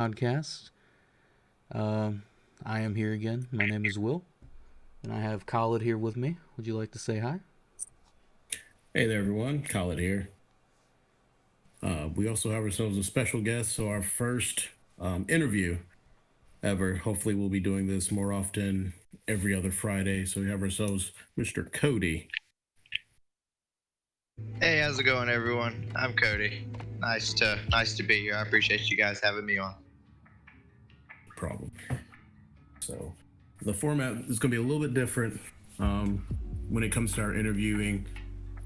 Podcast. I am here again. My name is Will, and I have Khalid here with me. Would you like to say hi? Hey there, everyone. Khaled here. We also have ourselves a special guest, so our first interview ever. Hopefully, we'll be doing this more often every other Friday. So we have ourselves Mr. Cody. Hey, how's it going, everyone? I'm Cody. Nice to be here. I appreciate you guys having me on. Problem. So the format is going to be a little bit different when it comes to our interviewing.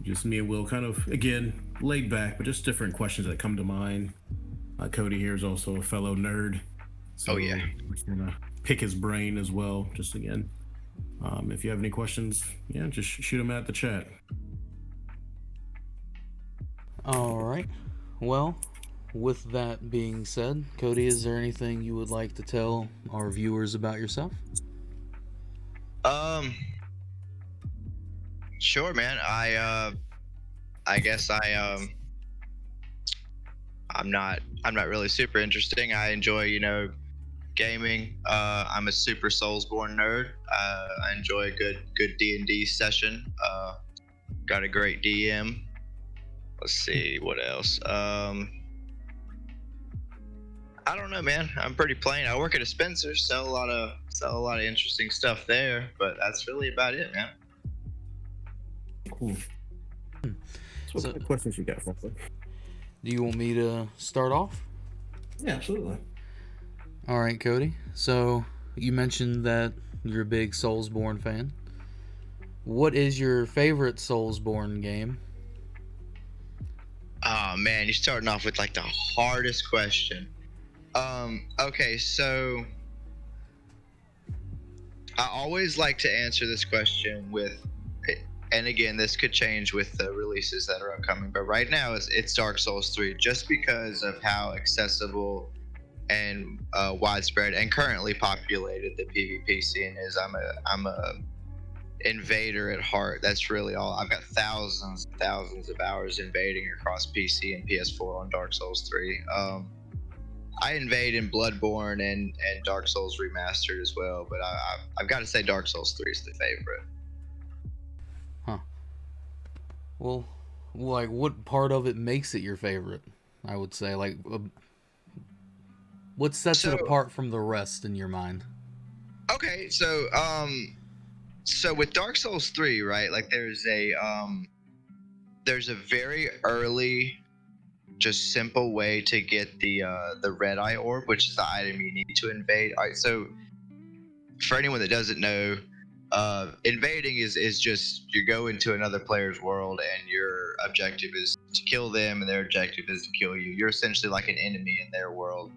Just me and Will, kind of again laid back, but just different questions that come to mind. Cody here is also a fellow nerd, so Oh, yeah. we're gonna pick his brain as well. Just again, if you have any questions, just shoot them at the chat. All right. Well, with that being said, Cody, is there anything you would like to tell our viewers about yourself? Um, sure, man. I guess I'm not really super interesting. I enjoy, gaming. I'm a super Soulsborne nerd. I enjoy a good D&D session. Got a great DM. Let's see what else. I don't know, man. I'm pretty plain. I work at a Spencer, sell a lot of interesting stuff there, but that's really about it, man. Cool. Hmm. So, what So- kind of questions you got, Franklin? Do you want me to start off? Yeah, absolutely. All right, Cody. So, you mentioned that you're a big Soulsborne fan. What is your favorite Soulsborne game? Oh man, you're starting off with like the hardest question. Okay, so I always like to answer this question with, and again, this could change with the releases that are upcoming, but right now it's Dark Souls 3, just because of how accessible and widespread and currently populated the PvP scene is. I'm a invader at heart. That's really all. I've got thousands and thousands of hours invading across PC and PS4 on Dark Souls 3. I invade in Bloodborne and Dark Souls Remastered as well, but I've got to say Dark Souls 3 is the favorite. Huh. Well, like, what part of it makes it your favorite? I would say, like, what sets it So- apart from the rest in your mind? Okay, so with Dark Souls 3, right? Like there's a very early, just simple way to get the red eye orb, which is the item you need to invade. All right, so for anyone that doesn't know, invading is just you go into another player's world and your objective is to kill them and their objective is to kill you. You're essentially like an enemy in their world.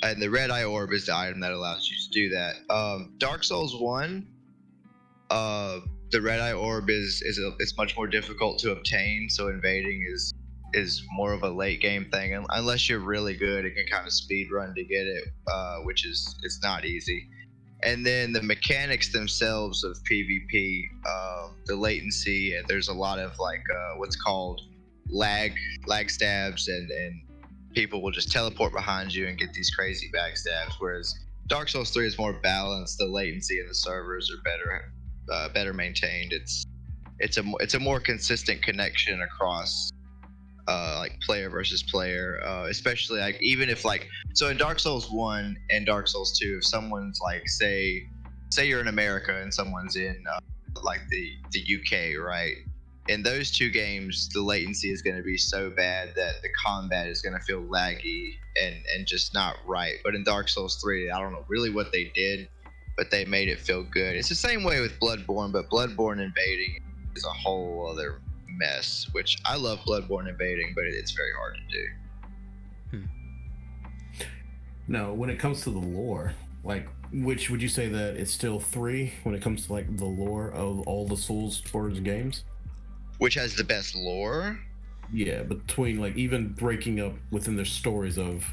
And the red eye orb is the item that allows you to do that. Dark Souls 1, the red eye orb it's much more difficult to obtain, so invading is more of a late game thing. Unless you're really good, it can kind of speed run to get it, which is it's not easy. And then the mechanics themselves of PvP, the latency, and there's a lot of like what's called lag stabs, and people will just teleport behind you and get these crazy backstabs. Whereas Dark Souls 3 is more balanced. The latency and the servers are better maintained. It's a more consistent connection across like player versus player, especially like even if like so in Dark Souls 1 and Dark Souls 2, if someone's like say you're in America and someone's in like the UK, right? In those two games, the latency is going to be so bad that the combat is going to feel laggy and just not right. But in Dark Souls 3, I don't know really what they did, but they made it feel good. It's the same way with Bloodborne, but Bloodborne invading is a whole other mess, which I love Bloodborne invading, but it's very hard to do. Now, when it comes to the lore, like, which would you say that it's still 3 when it comes to like the lore of all the Soulsborne games? Which has the best lore? Yeah, between like even breaking up within their stories of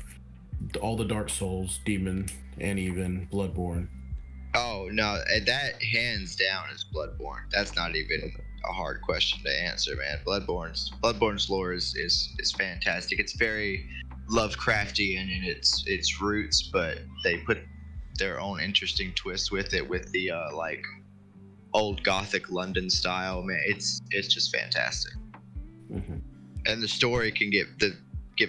all the Dark Souls, Demon, and even Bloodborne. Oh no, that hands down is Bloodborne. That's not even a hard question to answer, man. Bloodborne's lore is fantastic. It's very Lovecraftian in its roots, but they put their own interesting twist with it, with the like old Gothic London style. Man, it's just fantastic. Mm-hmm. And the story can get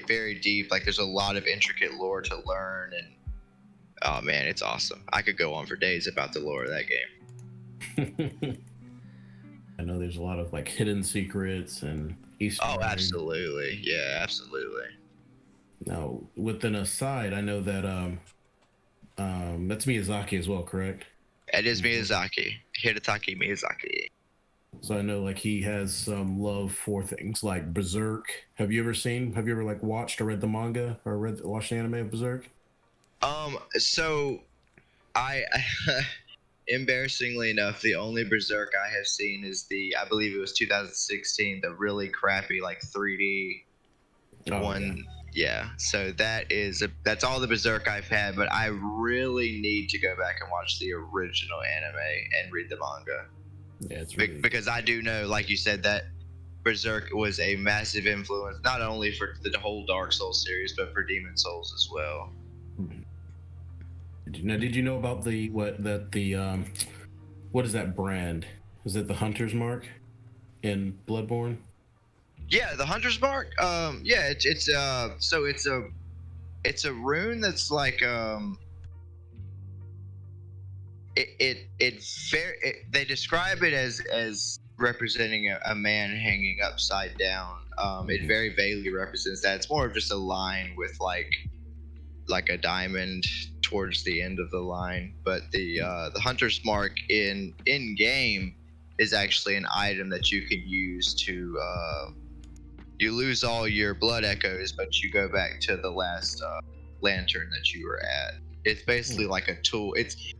very deep. Like, there's a lot of intricate lore to learn, and oh man, it's awesome. I could go on for days about the lore of that game. I know there's a lot of like hidden secrets and Easter eggs. Absolutely. Yeah, absolutely. Now, with an aside, I know that that's Miyazaki as well, correct? It is Miyazaki, Hidetaka Miyazaki. So I know like he has some love for things like Berserk. Have you ever like watched or read the manga or watched the anime of Berserk? So I embarrassingly enough, the only Berserk I have seen is I believe it was 2016, the really crappy like 3D one. Yeah. So that's all the Berserk I've had, but I really need to go back and watch the original anime and read the manga. Yeah, it's really... because I do know, like you said, that Berserk was a massive influence, not only for the whole Dark Souls series, but for Demon Souls as well. Did you know about what is that brand? Is it the Hunter's Mark in Bloodborne? Yeah, the Hunter's Mark. Yeah, it's a rune that's like they describe it as representing a man hanging upside down. It very vaguely represents that. It's more of just a line with like a diamond towards the end of the line. But the Hunter's Mark in game is actually an item that you can use to you lose all your blood echoes, but you go back to the last lantern that you were at. It's basically like a tool. It's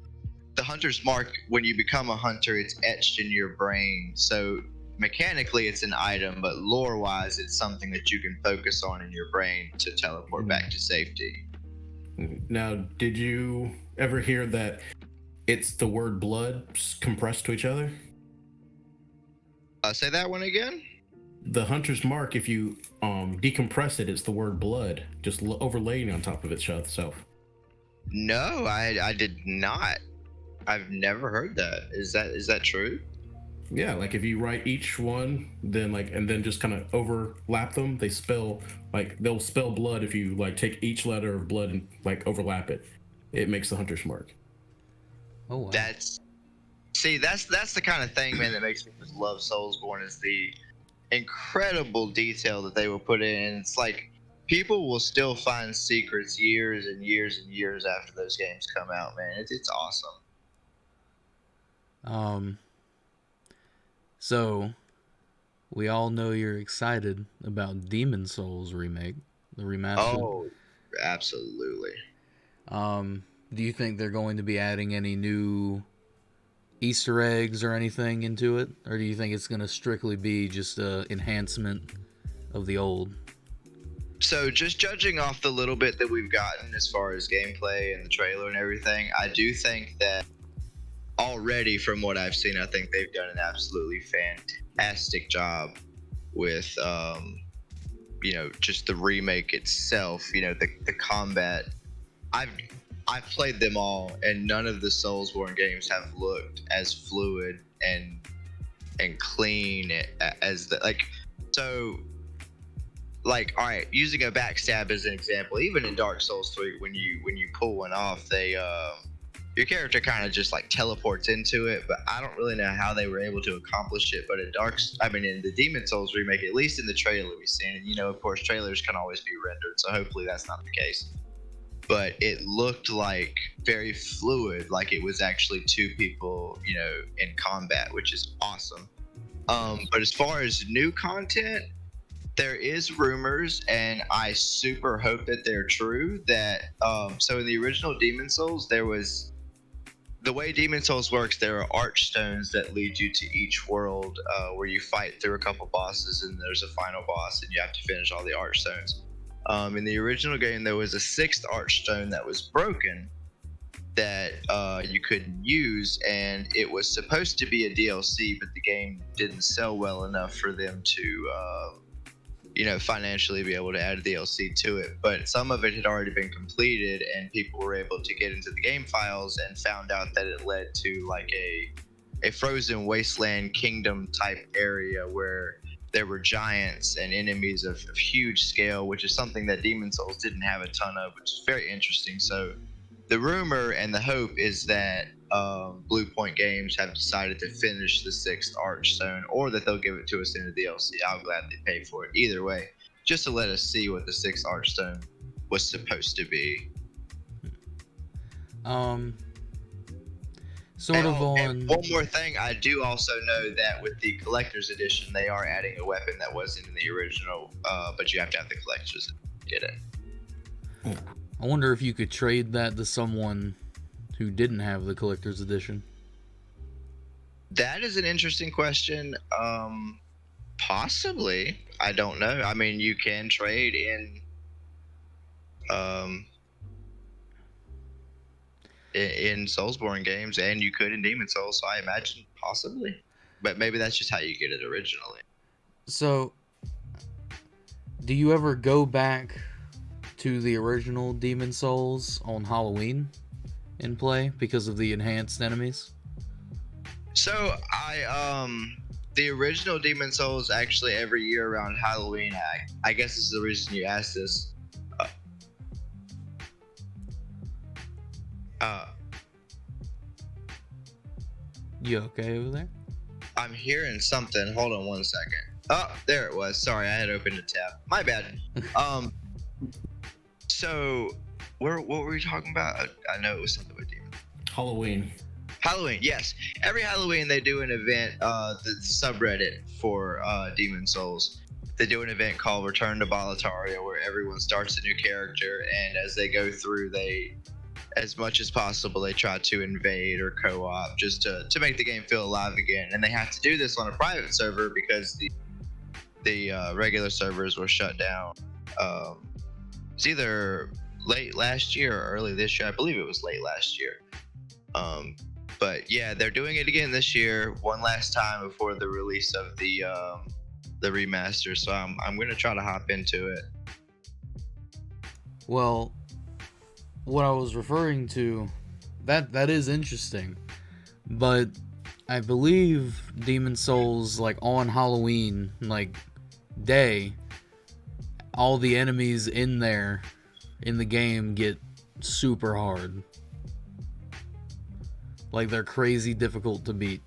the Hunter's Mark. When you become a hunter, it's etched in your brain. So mechanically, it's an item, but lore-wise, it's something that you can focus on in your brain to teleport back to safety. Now, did you ever hear that it's the word blood compressed to each other? Say that one again? The Hunter's Mark, if you decompress it, it's the word blood, just overlaying on top of itself. No, I did not. I've never heard that. Is that true? Yeah, like if you write each one, and then just kind of overlap them, they'll spell blood if you like take each letter of blood and like overlap it. It makes the Hunter's Mark. Oh wow. That's the kind of thing, man, that makes me just love Soulsborne, is the incredible detail that they will put in. It's like people will still find secrets years and years and years after those games come out, man. It's awesome. So we all know you're excited about Demon Souls remake, the remaster. Oh, absolutely. Do you think they're going to be adding any new Easter eggs or anything into it, or do you think it's going to strictly be just a enhancement of the old? So just judging off the little bit that we've gotten as far as gameplay and the trailer and everything, I do think that already from what I've seen, I think they've done an absolutely fantastic job with just the remake itself. The combat. I've played them all, and none of the Soulsborne games have looked as fluid and clean as all right, using a backstab as an example, even in Dark Souls 3, when you pull one off, your character kind of just like teleports into it, but I don't really know how they were able to accomplish it. But in the Demon Souls remake, at least in the trailer we've seen, and of course trailers can always be rendered, so hopefully that's not the case. But it looked like very fluid, like it was actually two people, in combat, which is awesome. But as far as new content, there is rumors, and I super hope that they're true, that so in the original Demon Souls, the way Demon Souls works, there are archstones that lead you to each world, where you fight through a couple bosses, and there's a final boss, and you have to finish all the archstones. In the original game, there was a sixth archstone that was broken that you couldn't use, and it was supposed to be a DLC, but the game didn't sell well enough for them to financially be able to add DLC to it. But some of it had already been completed, and people were able to get into the game files and found out that it led to like a frozen wasteland kingdom type area where there were giants and enemies of huge scale, which is something that Demon Souls didn't have a ton of, which is very interesting. So the rumor and the hope is that Blue Point Games have decided to finish the 6th Archstone, or that they'll give it to us in the DLC. I'll gladly pay for it either way, just to let us see what the 6th Archstone was supposed to be. And one more thing, I do also know that with the collector's edition, they are adding a weapon that wasn't in the original, but you have to have the collector's to get it. I wonder if you could trade that to someone who didn't have the collector's edition. That is an interesting question. Possibly. I don't know. I mean, you can trade in Soulsborne games, and you could in Demon Souls, so I imagine possibly. But maybe that's just how you get it originally. So, do you ever go back to the original Demon Souls on Halloween and play because of the enhanced enemies? So the original Demon Souls, actually every year around Halloween, I guess this is the reason you asked this. You okay over there? I'm hearing something. Hold on one second. Oh, there it was. Sorry, I had opened a tab. My bad. So, what were we talking about? I know it was something with Demon. Halloween, yes. Every Halloween they do an event, the subreddit for Demon Souls. They do an event called Return to Boletaria, where everyone starts a new character, and as they go through, as much as possible, they try to invade or co-op just to make the game feel alive again. And they have to do this on a private server because the regular servers were shut down. It's either late last year or early this year. I believe it was late last year. But yeah, they're doing it again this year, one last time before the release of the remaster. So I'm gonna try to hop into it. Well, what I was referring to, that is interesting, but I believe Demon Souls, like on Halloween, like day, all the enemies in there in the game get super hard. Like they're crazy difficult to beat.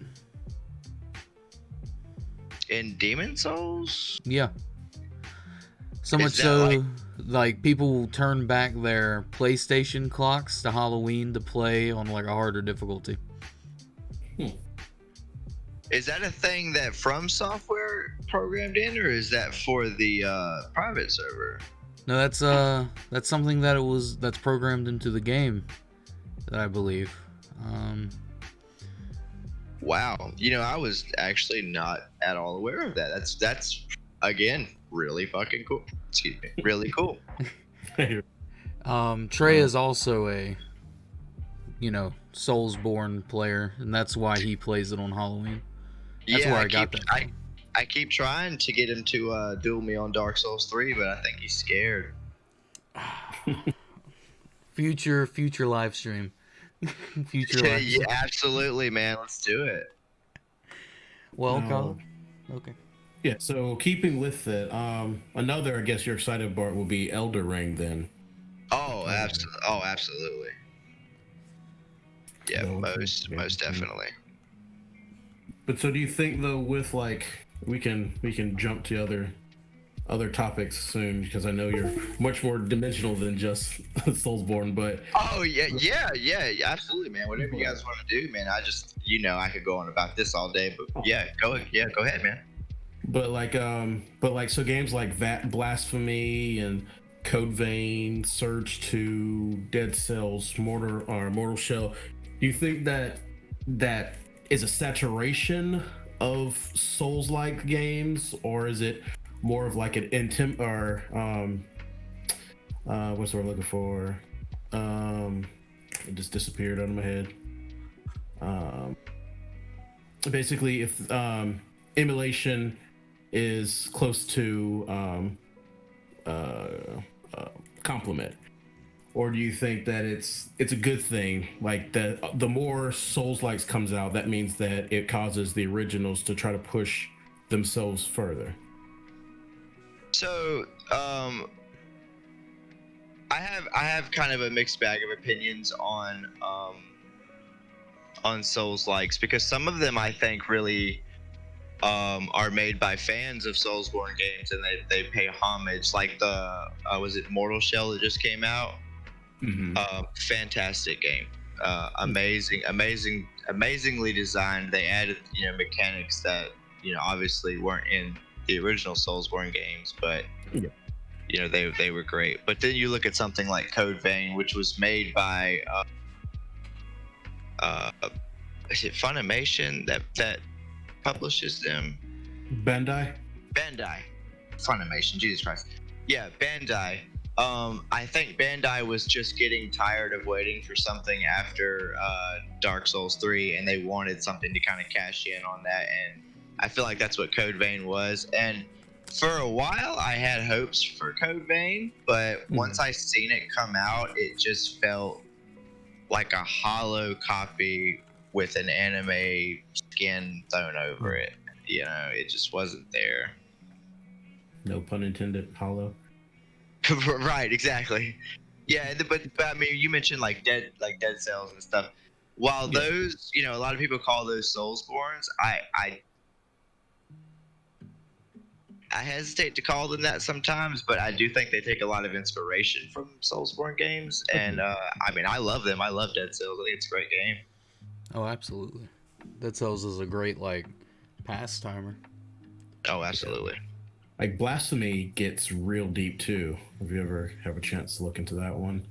In Demon Souls? Yeah. So much so, like people turn back their PlayStation clocks to Halloween to play on like a harder difficulty. Is that a thing that From Software programmed in, or is that for the private server? No, that's something that's programmed into the game, that I believe. Wow, I was actually not at all aware of that. That's again really fucking cool. Excuse me, really cool. Trey is also a Soulsborne player, and that's why he plays it on Halloween. That's where I got that. I keep trying to get him to duel me on Dark Souls 3, but I think he's scared. Future live stream. Yeah, absolutely, man. Let's do it. Well, Colin. Okay. Yeah, so keeping with it, another, I guess you're excited about will be Elder Ring then. Oh, absolutely. Yeah, most definitely. But so do you think though, with like we can jump to other topics soon, because I know you're much more dimensional than just Soulsborne, but yeah, absolutely, man. Whatever you guys want to do, man. I just I could go on about this all day, but go ahead, man. But so games like that, Blasphemy and Code Vein, Surge 2, Dead Cells, Mortal Shell, do you think that is a saturation of Souls-like games, or is it more of like an what's the word I'm looking for? It just disappeared out of my head. Basically, if emulation is close to compliment? Or do you think that it's a good thing? Like the more Souls-likes comes out, that means that it causes the originals to try to push themselves further. So, I have kind of a mixed bag of opinions on Souls likes, because some of them I think really are made by fans of Soulsborne games, and they pay homage, like the was it Mortal Shell that just came out? Mm-hmm. Fantastic game, amazingly designed. They added mechanics that obviously weren't in the original Soulsborne games, but Yeah. they were great. But then you look at something like Code Vein, which was made by is it Funimation that publishes them? Bandai. Funimation, Jesus Christ. Yeah, Bandai. I think Bandai was just getting tired of waiting for something after Dark Souls 3, and they wanted something to kind of cash in on that, and I feel like that's what Code Vein was. And for a while, I had hopes for Code Vein, but once I seen it come out, it just felt like a hollow copy with an anime skin thrown over it. It just wasn't there. No pun intended. Hollow. Right, exactly. Yeah, but I mean, you mentioned like Dead Cells and stuff. While those, a lot of people call those Soulsborns, I hesitate to call them that sometimes, but I do think they take a lot of inspiration from Soulsborne games, and I mean, I love them. I love Dead Cells. I think it's a great game. Oh, absolutely. Dead Cells is a great pastimer. Oh, absolutely. Like Blasphemy gets real deep too. Have you ever have a chance to look into that one?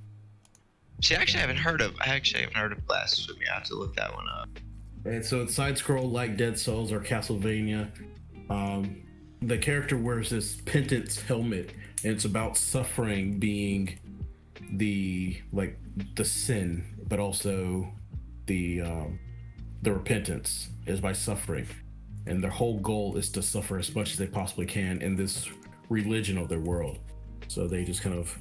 See, I actually haven't heard of Blasphemy. I have to look that one up. And so it's side scroll like Dead Souls or Castlevania. The character wears this penance helmet, and it's about suffering being the sin, but also the repentance is by suffering. And their whole goal is to suffer as much as they possibly can in this religion of their world. So they just kind of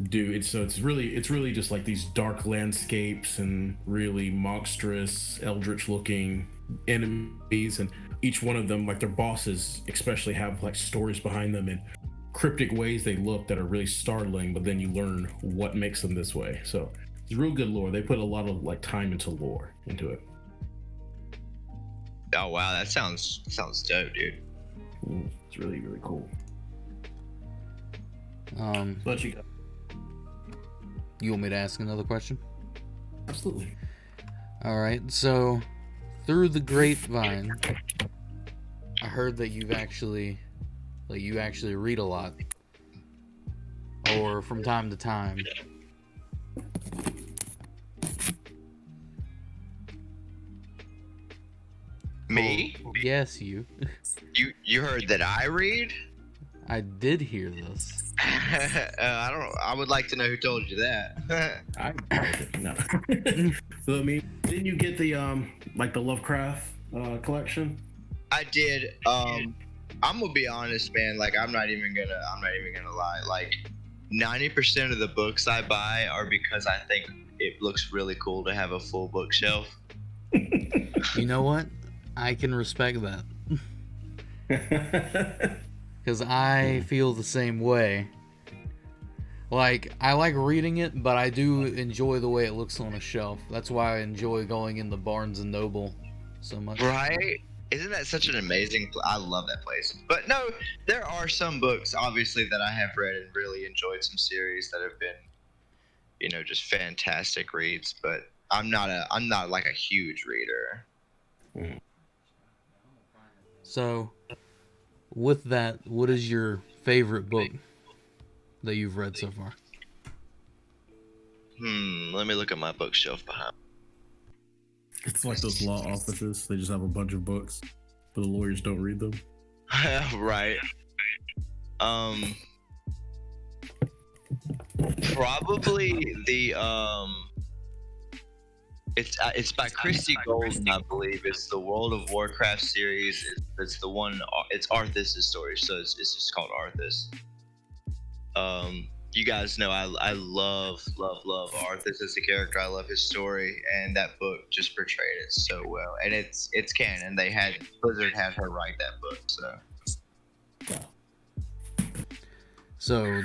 do it. So it's really just like these dark landscapes and really monstrous, eldritch looking enemies, and each one of them, like their bosses especially, have like stories behind them and cryptic ways they look that are really startling, but then you learn what makes them this way. So it's real good lore. They put a lot of time into lore into it. Oh wow, that sounds dope, dude. It's really, really cool. But you want me to ask another question? Absolutely. All right. So, through the grapevine, I heard that you actually read a lot, or from time to time. Me? Yes, you. You heard that I read? I did hear this. I would like to know who told you that. No. So I mean, didn't you get the the Lovecraft collection? I did. I'm gonna be honest, man. I'm not even gonna lie. 90% of the books I buy are because I think it looks really cool to have a full bookshelf. You know what? I can respect that. Because I feel the same way. I like reading it, but I do enjoy the way it looks on a shelf. That's why I enjoy going in the Barnes & Noble so much. Right? Isn't that such an amazing I love that place. But no, there are some books, obviously, that I have read and really enjoyed, some series that have been, just fantastic reads. But I'm not a huge reader. So, with that, what is your favorite book that you've read so far? Let me look at my bookshelf behind. It's like those law offices. They just have a bunch of books, but the lawyers don't read them. Right. Probably the it's by Christy Golden, I believe. It's the World of Warcraft series. It's the one. It's Arthas' story, so it's just called Arthas. You guys know I love Arthas as a character. I love his story, and that book just portrayed it so well. And it's canon. Blizzard had her write that book, so. So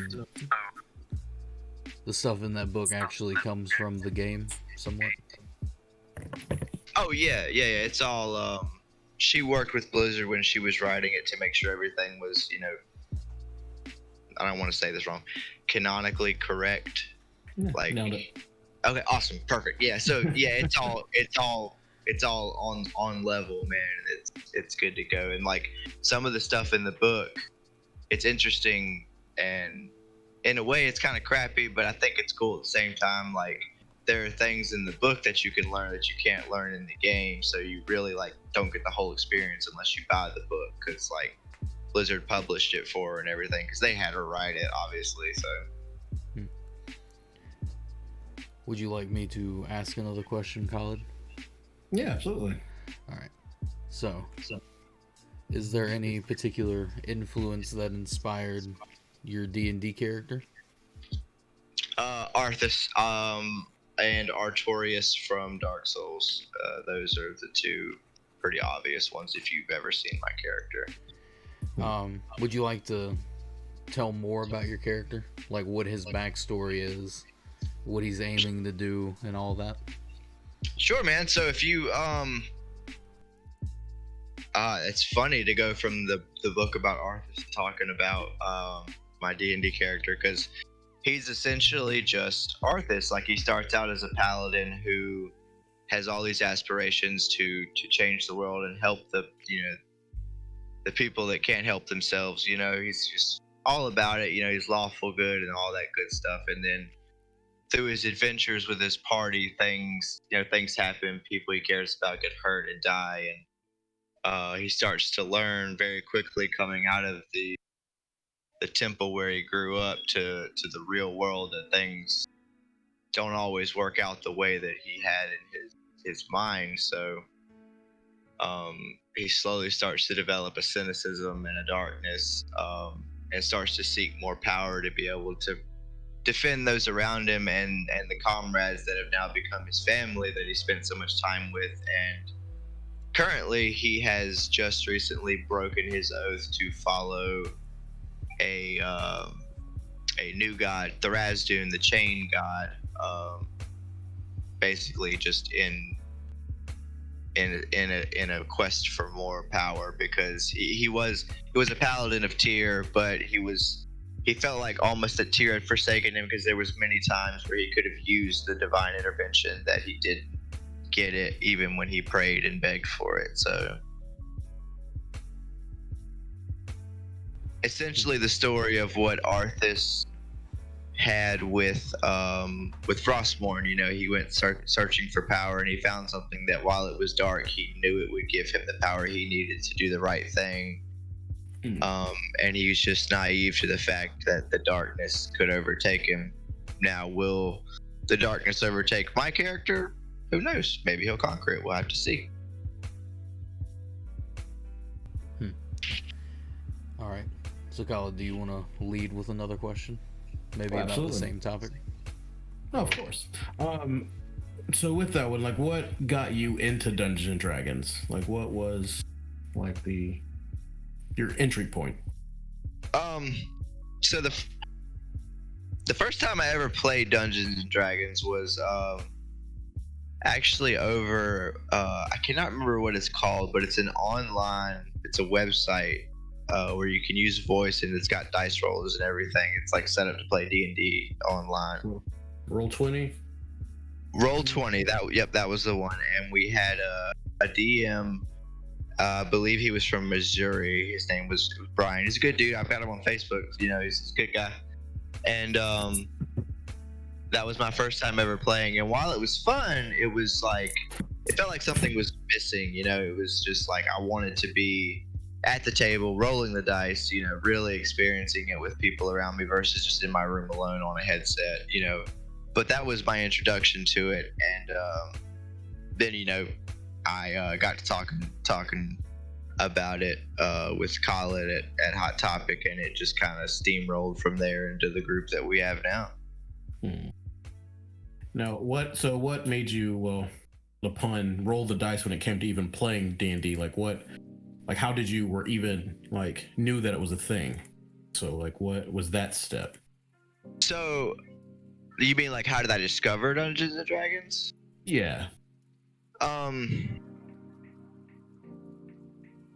the stuff in that book actually comes from the game, somewhat. Oh yeah. It's all. She worked with Blizzard when she was writing it to make sure everything was, I don't want to say this wrong, canonically correct. Like, Nailed it. okay, awesome, perfect. Yeah, so yeah, it's all on level, man. It's good to go. And like some of the stuff in the book, it's interesting, and in a way, it's kind of crappy, but I think it's cool at the same time. Like, there are things in the book that you can learn that you can't learn in the game, so you really like don't get the whole experience unless you buy the book, because like Blizzard published it for her and everything, because they had her write it, obviously. So Would you like me to ask another question, Khalid? Yeah, absolutely. All right. So is there any particular influence that inspired your D&D character? Arthas, and Artorias from Dark Souls. Those are the two pretty obvious ones if you've ever seen my character. Would you like to tell more about your character? Like what his backstory is, what he's aiming to do, and all that? Sure, man. So if you, it's funny to go from the book about Arthas talking about my D&D character, because he's essentially just Arthas. Like, he starts out as a paladin who has all these aspirations to change the world and help the people that can't help themselves. He's just all about it. He's lawful good and all that good stuff. And then through his adventures with his party, things happen. People he cares about get hurt and die, and he starts to learn very quickly, coming out of the temple where he grew up to the real world, that things don't always work out the way that he had in his mind. So he slowly starts to develop a cynicism and a darkness, and starts to seek more power to be able to defend those around him and the comrades that have now become his family that he spent so much time with. And currently he has just recently broken his oath to follow a new god, Thrazdun, the Chain God, basically just in a quest for more power, because he was a paladin of Tyr, but he felt like almost that Tyr had forsaken him, because there was many times where he could have used the divine intervention that he didn't get it, even when he prayed and begged for it. So essentially the story of what Arthas had with Frostmourne. He went searching for power, and he found something that, while it was dark, he knew it would give him the power he needed to do the right thing. And he was just naive to the fact that the darkness could overtake him. Now, will the darkness overtake my character? Who knows? Maybe he'll conquer it. We'll have to see. All right. So, Khalid, do you want to lead with another question? Maybe about the same topic? Oh, of course. So with that one, like, what got you into Dungeons and Dragons? Like, what was like your entry point? So the first time I ever played Dungeons and Dragons was actually over I cannot remember what it's called, but it's a website where you can use voice, and it's got dice rollers and everything. It's like set up to play D&D online. Roll20. Roll20. That was the one. And we had a DM. I believe he was from Missouri. His name was Brian. He's a good dude. I've got him on Facebook. He's a good guy. And that was my first time ever playing. And while it was fun, it was like, it felt like something was missing. It was just like I wanted to be at the table, rolling the dice, really experiencing it with people around me versus just in my room alone on a headset, But that was my introduction to it. And then, I got to talking about it with Colin at Hot Topic, and it just kind of steamrolled from there into the group that we have now. Now, what made you, well, the pun, roll the dice when it came to even playing D&D? How did you were even knew that it was a thing? So what was that step? So you mean how did I discover Dungeons and Dragons? Yeah.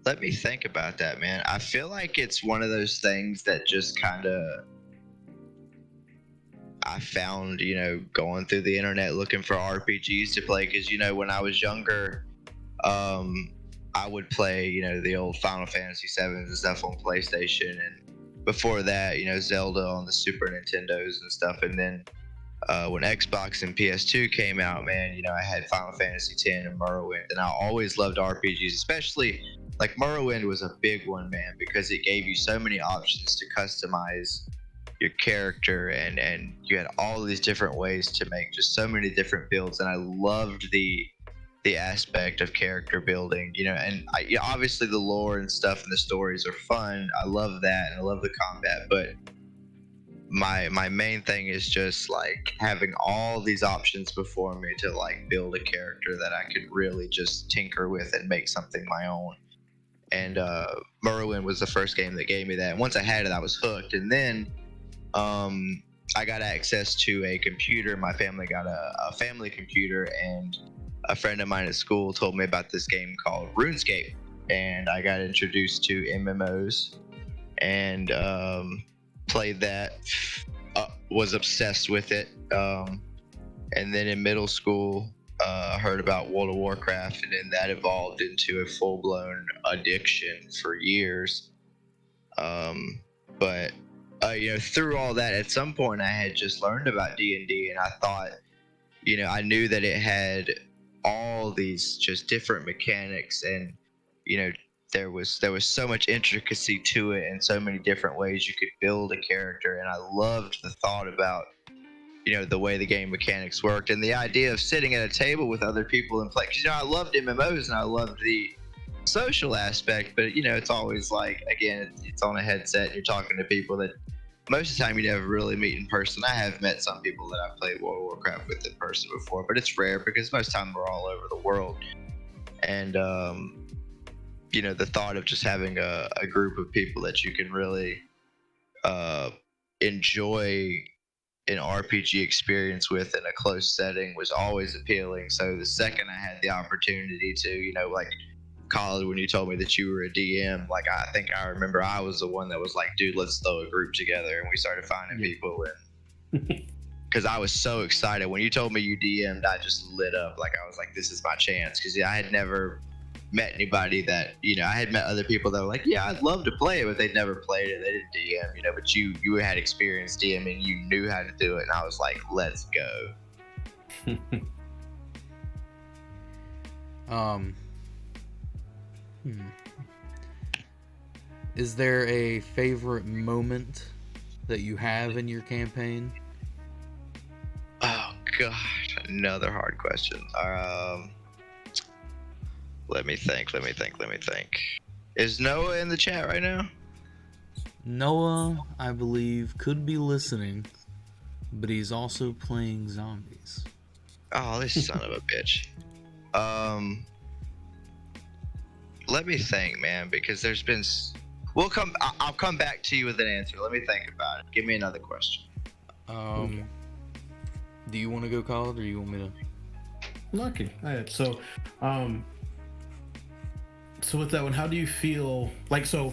Let me think about that, man. I feel like it's one of those things that just kind of I found, going through the internet looking for RPGs to play, because when I was younger, I would play the old Final Fantasy 7s and stuff on PlayStation, and before that, Zelda on the Super Nintendos and stuff. And then when Xbox and PS2 came out, man, I had Final Fantasy X and Morrowind, and I always loved RPGs, especially Morrowind was a big one, man, because it gave you so many options to customize your character, and you had all these different ways to make just so many different builds, and I loved the aspect of character building, and obviously the lore and stuff and the stories are fun. I love that, and I love the combat, but my main thing is just having all these options before me to build a character that I could really just tinker with and make something my own. And Morrowind was the first game that gave me that. And once I had it, I was hooked. And then I got access to a computer. My family got a family computer, and a friend of mine at school told me about this game called RuneScape, and I got introduced to MMOs and played that. Was obsessed with it. And then in middle school, heard about World of Warcraft, and then that evolved into a full-blown addiction for years. But through all that, at some point I had just learned about D&D, and I thought, I knew that it had all these just different mechanics, and there was so much intricacy to it, and so many different ways you could build a character, and I loved the thought about the way the game mechanics worked, and the idea of sitting at a table with other people and play. Because I loved MMOs and I loved the social aspect, but it's always again, it's on a headset and you're talking to people that most of the time you never really meet in person. I have met some people that I've played World of Warcraft with in person before, but it's rare because most of the time we're all over the world. And the thought of just having a group of people that you can really enjoy an RPG experience with in a close setting was always appealing. So the second I had the opportunity to, college, when you told me that you were a DM, I think I remember I was the one that was dude, let's throw a group together, and we started finding people, and because I was so excited when you told me you DM'd, I just lit up. I was this is my chance, because I had never met anybody that I had met other people that were yeah, I'd love to play it, but they'd never played it, they didn't DM, but you had experience DMing, you knew how to do it, and I was let's go. Is there a favorite moment that you have in your campaign? Oh gosh, another hard question. Let me think. Is Noah in the chat right now? Noah, I believe, could be listening, but he's also playing zombies. Oh, this son of a bitch. Let me think, man, because there's been... I'll come back to you with an answer. Let me think about it. Give me another question. Do you want to go, Colin, or you want me to? Lucky. So with that one, how do you feel so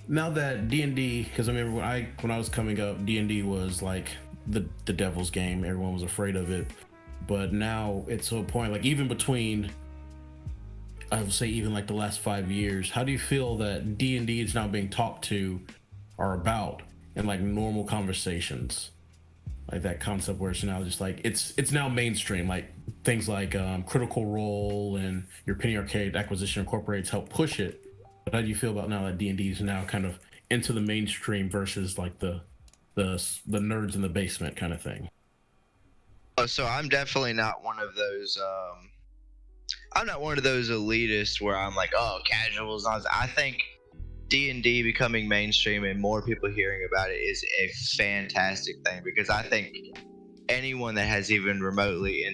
now that D&D, because I remember when I was coming up, D&D was the devil's game, everyone was afraid of it, but now it's to a point even between, I would say even the last 5 years, how do you feel that D&D is now being talked to or about in normal conversations, that concept where it's now just it's now mainstream, things Critical Role and your Penny Arcade Acquisition Incorporates help push it. But how do you feel about now that D&D is now kind of into the mainstream versus the nerds in the basement kind of thing? Oh, so I'm definitely not one of those I'm not one of those elitists where I'm like, oh, casuals. I think D&D becoming mainstream and more people hearing about it is a fantastic thing, because I think anyone that has even remotely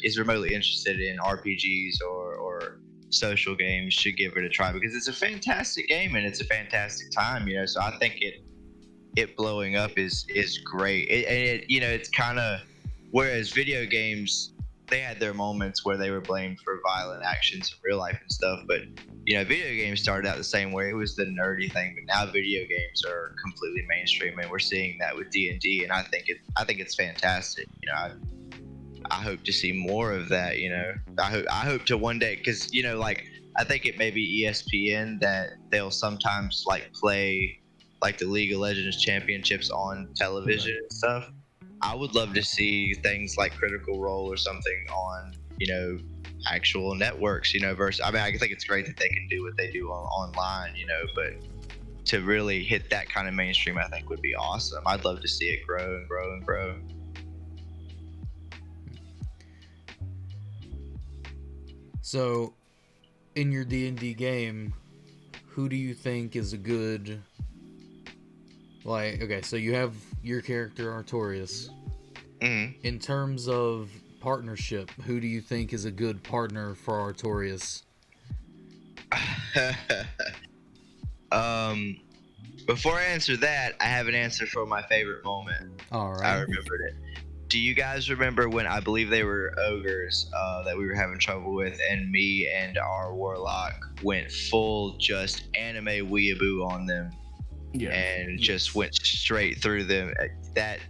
is remotely interested in RPGs or social games should give it a try, because it's a fantastic game and it's a fantastic time, so I think it blowing up is great. It's kind of, whereas video games, they had their moments where they were blamed for violent actions in real life and stuff, but video games started out the same way. It was the nerdy thing, but now video games are completely mainstream, and we're seeing that with D&D, and I think it's fantastic. I hope to see more of that. I hope to one day, because I think it may be ESPN that they'll sometimes play the League of Legends championships on television and stuff. I would love to see things like Critical Role or something on actual networks, versus, I think it's great that they can do what they do online, but to really hit that kind of mainstream, I think would be awesome. I'd love to see it grow and grow and grow. So, in your D&D game, who do you think is a good, okay, so you have your character Artorias. Mm-hmm. In terms of partnership, who do you think is a good partner for Artorias? Before I answer that, I have an answer for my favorite moment. All right. I remembered it. Do you guys remember when, I believe they were ogres that we were having trouble with, and me and our warlock went full just anime weeaboo on them, and just went straight through them? That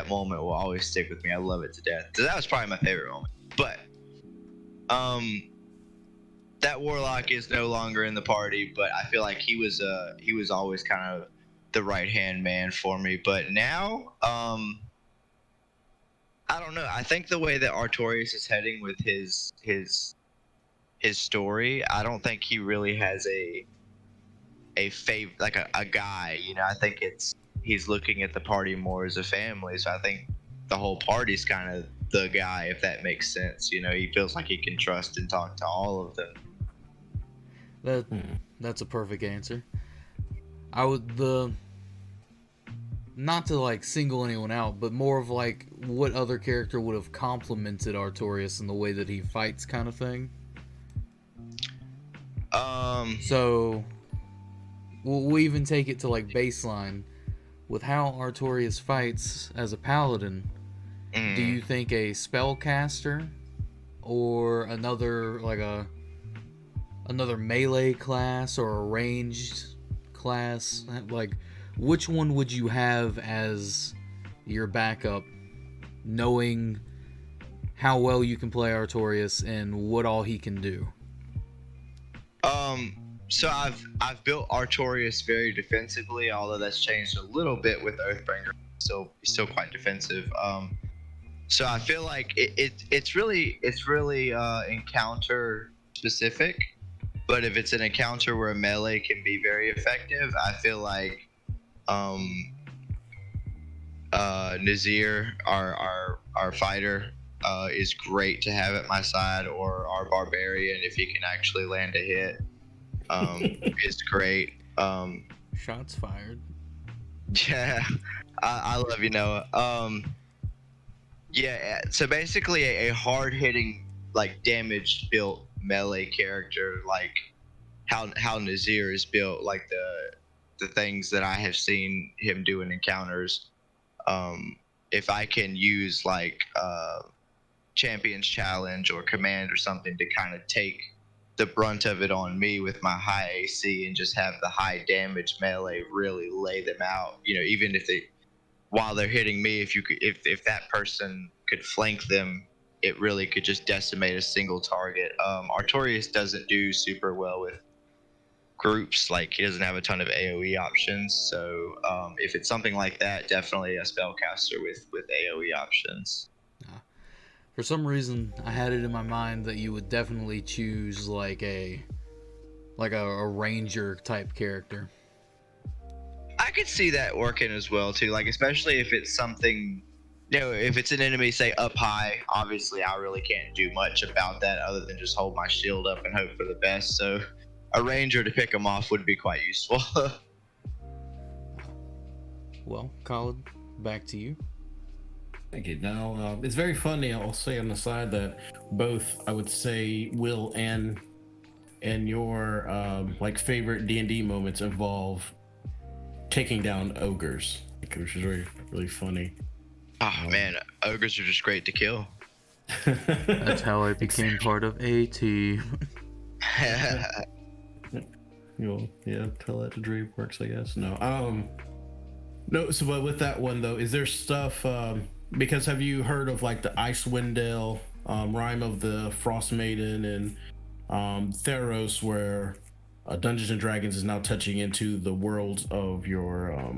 moment will always stick with me. I love it to death. So that was probably my favorite moment. But that warlock is no longer in the party, but I feel like he was always kind of the right hand man for me. But now, I don't know. I think the way that Artorias is heading with his story, I don't think he really has a favorite, like a guy. I think he's looking at the party more as a family. So I think the whole party's kind of the guy, if that makes sense. He feels like he can trust and talk to all of them. That's a perfect answer. Not to single anyone out, but more of what other character would have complemented Artorias in the way that he fights, kind of thing. So we'll even take it to baseline with how Artorias fights as a paladin. Do you think a spellcaster or another melee class or a ranged class, which one would you have as your backup, knowing how well you can play Artorias and what all he can do? So I've built Artorias very defensively, although that's changed a little bit with Oathbringer. He's still quite defensive. So I feel like it's really encounter specific. But if it's an encounter where melee can be very effective, I feel like Nazir, our fighter, is great to have at my side, or our barbarian, if he can actually land a hit, is great. Shots fired. Yeah, I love you, Noah. Yeah, so basically a hard-hitting, damage built melee character, how Nazir is built, the things that I have seen him do in encounters. If I can use Champion's Challenge or Command or something to kind of take the brunt of it on me with my high AC, and just have the high damage melee really lay them out, even if while they're hitting me, if that person could flank them, it really could just decimate a single target. Artorias doesn't do super well with groups. He doesn't have a ton of AoE options. So if it's something like that, definitely a spellcaster with AoE options. For some reason, I had it in my mind that you would definitely choose a ranger type character. I could see that working as well too. Especially if it's something if it's an enemy, say up high, obviously I really can't do much about that other than just hold my shield up and hope for the best. So a ranger to pick them off would be quite useful. Well, Colin, back to you. Thank you. Now, it's very funny. I'll say on the side that both, I would say, Will and your like favorite D&D moments involve taking down ogres, which is really really funny. Oh man, ogres are just great to kill. That's how I became part of a team. You'll tell that to DreamWorks, I guess. No. So, but with that one though, is there stuff? Because have you heard of like the Icewind Dale, Rime of the Frost Maiden, and Theros, where Dungeons and Dragons is now touching into the world of your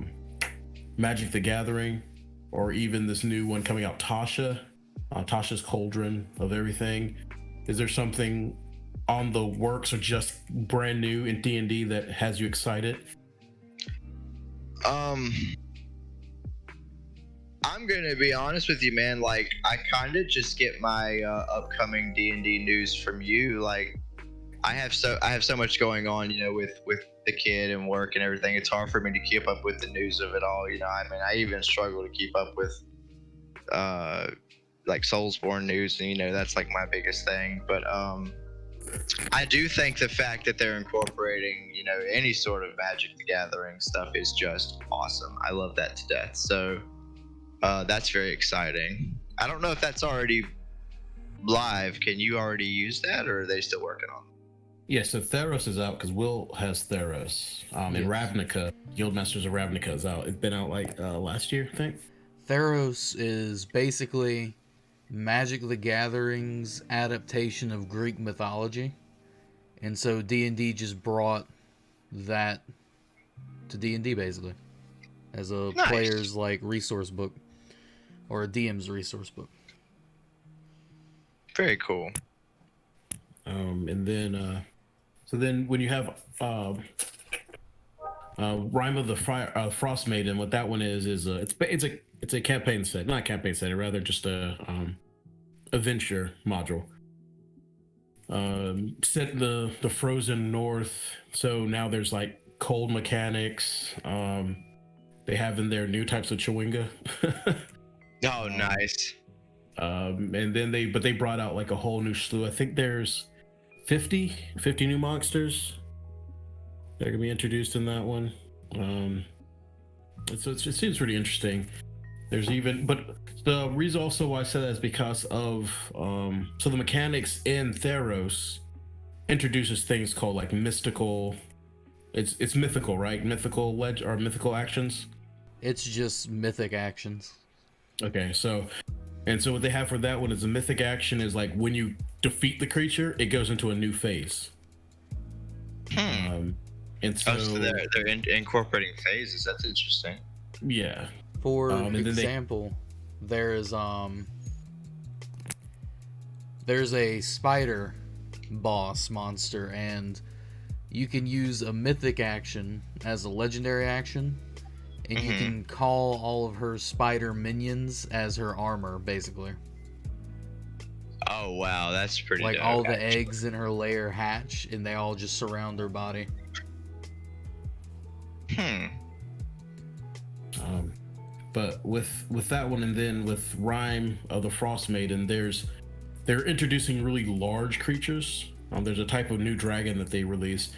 Magic the Gathering, or even this new one coming out, Tasha's Cauldron of Everything. Is there something on the works or just brand new in D&D that has you excited? I'm gonna be honest with you, man. Like, I kind of just get my upcoming D&D news from you. Like, I have so much going on, with the kid and work and everything. It's hard for me to keep up with the news of it all. I mean, I even struggle to keep up with like Soulsborne news, and that's like my biggest thing. But I do think the fact that they're incorporating, any sort of Magic the Gathering stuff is just awesome. I love that to death. So that's very exciting. I don't know if that's already live. Can you already use that, or are they still working on it? Yeah, so Theros is out because Will has Theros. And Ravnica, Guildmasters of Ravnica is out. It's been out like last year, I think. Theros is basically Magic the Gathering's adaptation of Greek mythology. And so D&D just brought that to D&D basically as a player's like resource book, or a DM's resource book. Very cool. And then so then when you have Rime of the Frost Maiden, what that one is it's a campaign set, not a campaign set, rather just a adventure module. Set in the frozen north, so now there's like cold mechanics. They have in there new types of chewinga. Oh, nice. And then they brought out like a whole new slew. I think there's 50 new monsters that are gonna be introduced in that one. So it seems pretty interesting. There's even, but the reason also why I said that is because of so the mechanics in Theros introduces things called like mystical. It's mythical, right? Mythical mythical actions. It's just mythic actions. Okay, so what they have for that one is a mythic action is like when you defeat the creature, it goes into a new phase. And so, so they're incorporating phases. That's interesting. Yeah. For example, there's a spider boss monster, and you can use a mythic action as a legendary action, and you can call all of her spider minions as her armor, basically. Oh wow, that's pretty like dope. All the eggs in her lair hatch, and they all just surround her body. But with that one, and then with Rime of the Frost Maiden, they're introducing really large creatures. There's a type of new dragon that they released,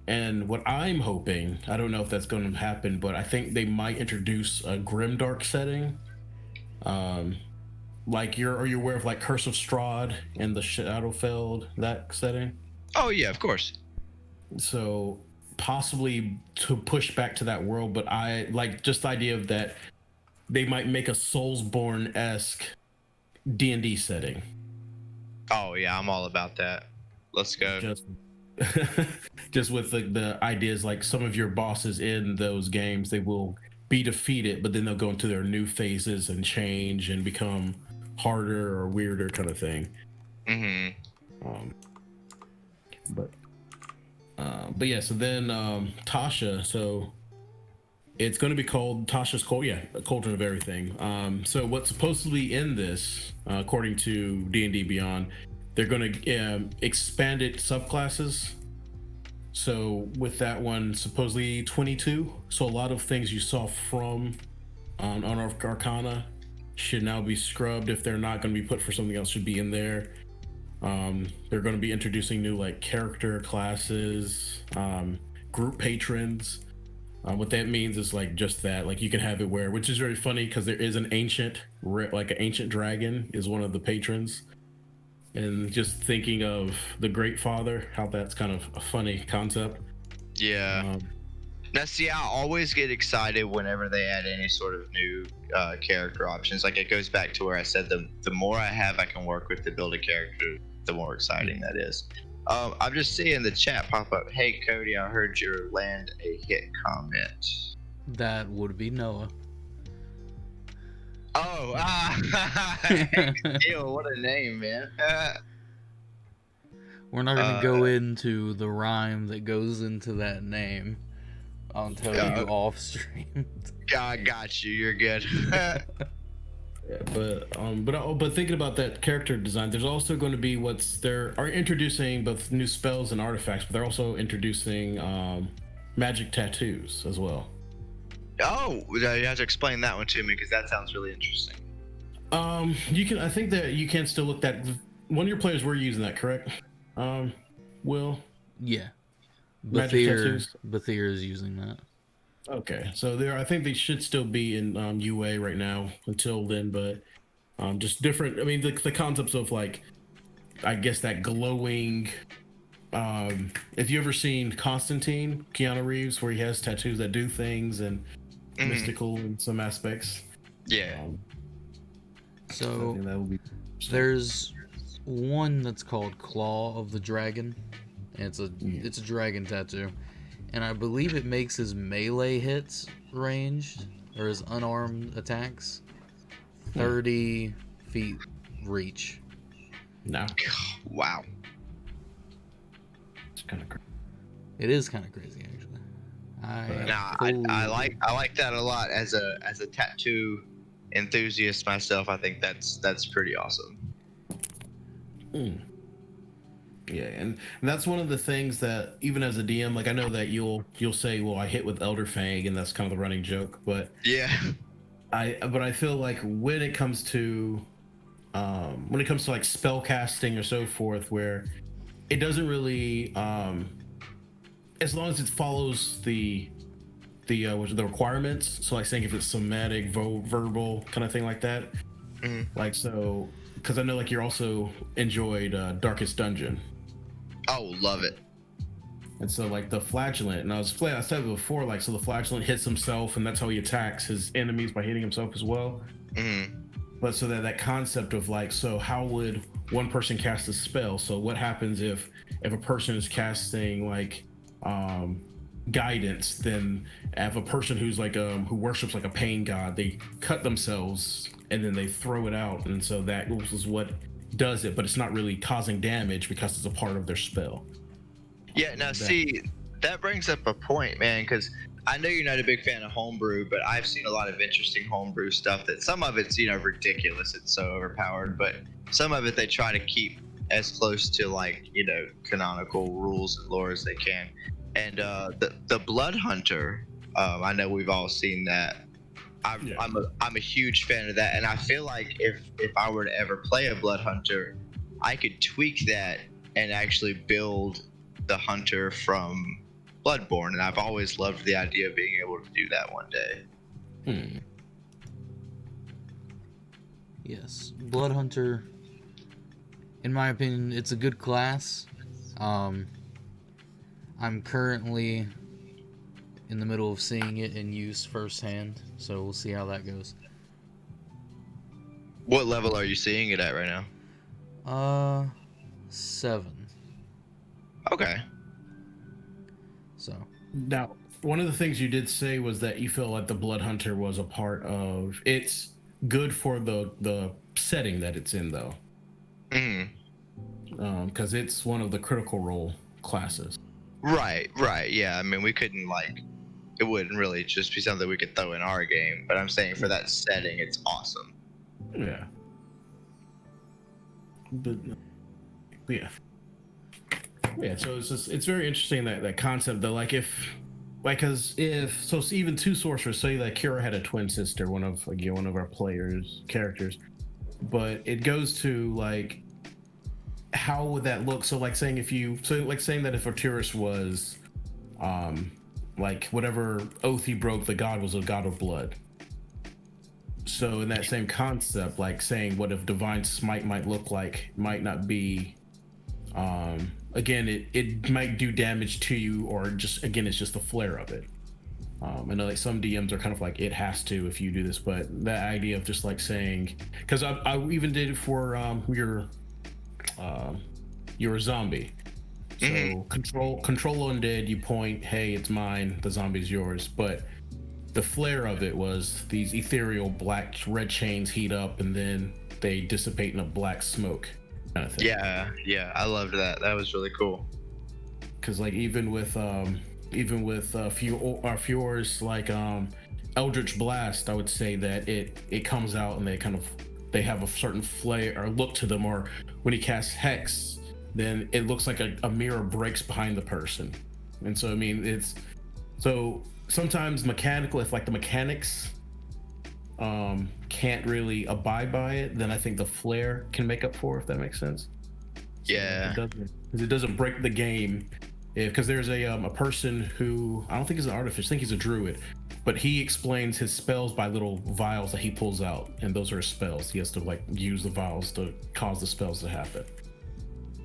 and what I'm hoping, I don't know if that's going to happen, but I think they might introduce a grimdark setting. Like are you aware of like Curse of Strahd and the Shadowfell, that setting? Oh yeah, of course. So possibly to push back to that world, but I like just the idea of that they might make a Soulsborne-esque D&D setting. Oh yeah, I'm all about that. Let's go. Just with the ideas, like some of your bosses in those games, they will be defeated, but then they'll go into their new phases and change and become harder or weirder kind of thing. But yeah, so then Tasha, so It's going to be called Tasha's Cauldron of Everything. So what's supposed to be in this, according to D&D Beyond, they're going to expand it subclasses. So with that one, supposedly 22. So a lot of things you saw from on Arcana should now be scrubbed. If they're not going to be put for something else, should be in there. They're going to be introducing new like character classes, group patrons. What that means is like just that, like you can have it where, which is very funny because there is an ancient, like an ancient dragon is one of the patrons, and just thinking of the Great Father, how that's kind of a funny concept. Yeah. Now, see, I always get excited whenever they add any sort of new character options. Like it goes back to where I said the more I have I can work with to build a character, the more exciting that is. I'm just seeing the chat pop up. Hey, Cody, I heard your land a hit comment. That would be Noah. Oh, ew, what a name, man. We're not going to go into the rhyme that goes into that name. I'll tell you off stream. God, got you. You're good. Yeah, but thinking about that character design, there's also going to be are introducing both new spells and artifacts, but they're also introducing magic tattoos as well. Oh, you have to explain that one to me because that sounds really interesting. I think that you can still look that. One of your players were using that, correct? Will? Yeah. Magic tattoos. Bathir is using that. Okay, so I think they should still be in UA right now until then, but just different. I mean, the concepts of like, I guess that glowing. If you ever seen Constantine, Keanu Reeves, where he has tattoos that do things and mystical in some aspects. Yeah. So that would be there's one that's called Claw of the Dragon, and it's a dragon tattoo. And I believe it makes his melee hits ranged, or his unarmed attacks, 30 feet reach. No. Wow. It's kind of crazy. It is kind of crazy, actually. I like that a lot. As a tattoo enthusiast myself, I think that's pretty awesome. Yeah, and that's one of the things that even as a DM, like I know that you'll say, well, I hit with Elder Fang, and that's kind of the running joke, but yeah, I feel like when it comes to like spell casting or so forth, where it doesn't really as long as it follows the requirements, so like saying if it's somatic, verbal kind of thing like that, like so, because I know like you're also enjoyed Darkest Dungeon. Oh, love it. And so like the flagellant, and I said it before, like so the flagellant hits himself, and that's how he attacks his enemies, by hitting himself as well. But so that concept of like, so how would one person cast a spell? So what happens if a person is casting like guidance, then if a person who's like who worships like a pain god, they cut themselves and then they throw it out, and so that is what does it, but it's not really causing damage because it's a part of their spell. Yeah, now see, that brings up a point, man, because I know you're not a big fan of homebrew, but I've seen a lot of interesting homebrew stuff that some of it's, ridiculous, it's so overpowered, but some of it they try to keep as close to like, canonical rules and lore as they can. And the Blood Hunter, I know we've all seen that. I'm a huge fan of that, and I feel like if I were to ever play a Blood Hunter, I could tweak that and actually build the hunter from Bloodborne, and I've always loved the idea of being able to do that one day. Yes, Blood Hunter, in my opinion, it's a good class. I'm currently in the middle of seeing it in use firsthand, so we'll see how that goes. What level are you seeing it at right now? 7. Okay. So now, one of the things you did say was that you feel like the Blood Hunter was a part of. It's good for the setting that it's in, though. Because it's one of the critical role classes. Right. Yeah. I mean, we couldn't like it wouldn't really just be something we could throw in our game. But I'm saying for that setting, it's awesome. Yeah. But yeah. Yeah, so it's very interesting that concept though. Like because so even two sorcerers, say that Kira had a twin sister, one of our players characters, but it goes to like how would that look? So like saying that if Arturus was like whatever oath he broke, the god was a god of blood. So in that same concept, like saying what if divine smite might look like might not be again, it might do damage to you, or just again, it's just the flare of it. I know like some DMs are kind of like it has to if you do this, but that idea of just like saying, because I even did it for your zombie. So control undead, you point, hey, it's mine, the zombie's yours. But the flare of it was these ethereal red chains heat up and then they dissipate in a black smoke kind of thing. Yeah, I loved that. That was really cool. Because like even with Fjord's like Eldritch Blast, I would say that it comes out and they have a certain flare or look to them, or when he casts Hex, then it looks like a mirror breaks behind the person. And so I mean it's so sometimes mechanical, if like the mechanics can't really abide by it, then I think the flare can make up for, if that makes sense. Yeah, it doesn't break the game. Because there's a person who I don't think he's an artificer, I think he's a druid, but he explains his spells by little vials that he pulls out, and those are his spells. He has to like use the vials to cause the spells to happen.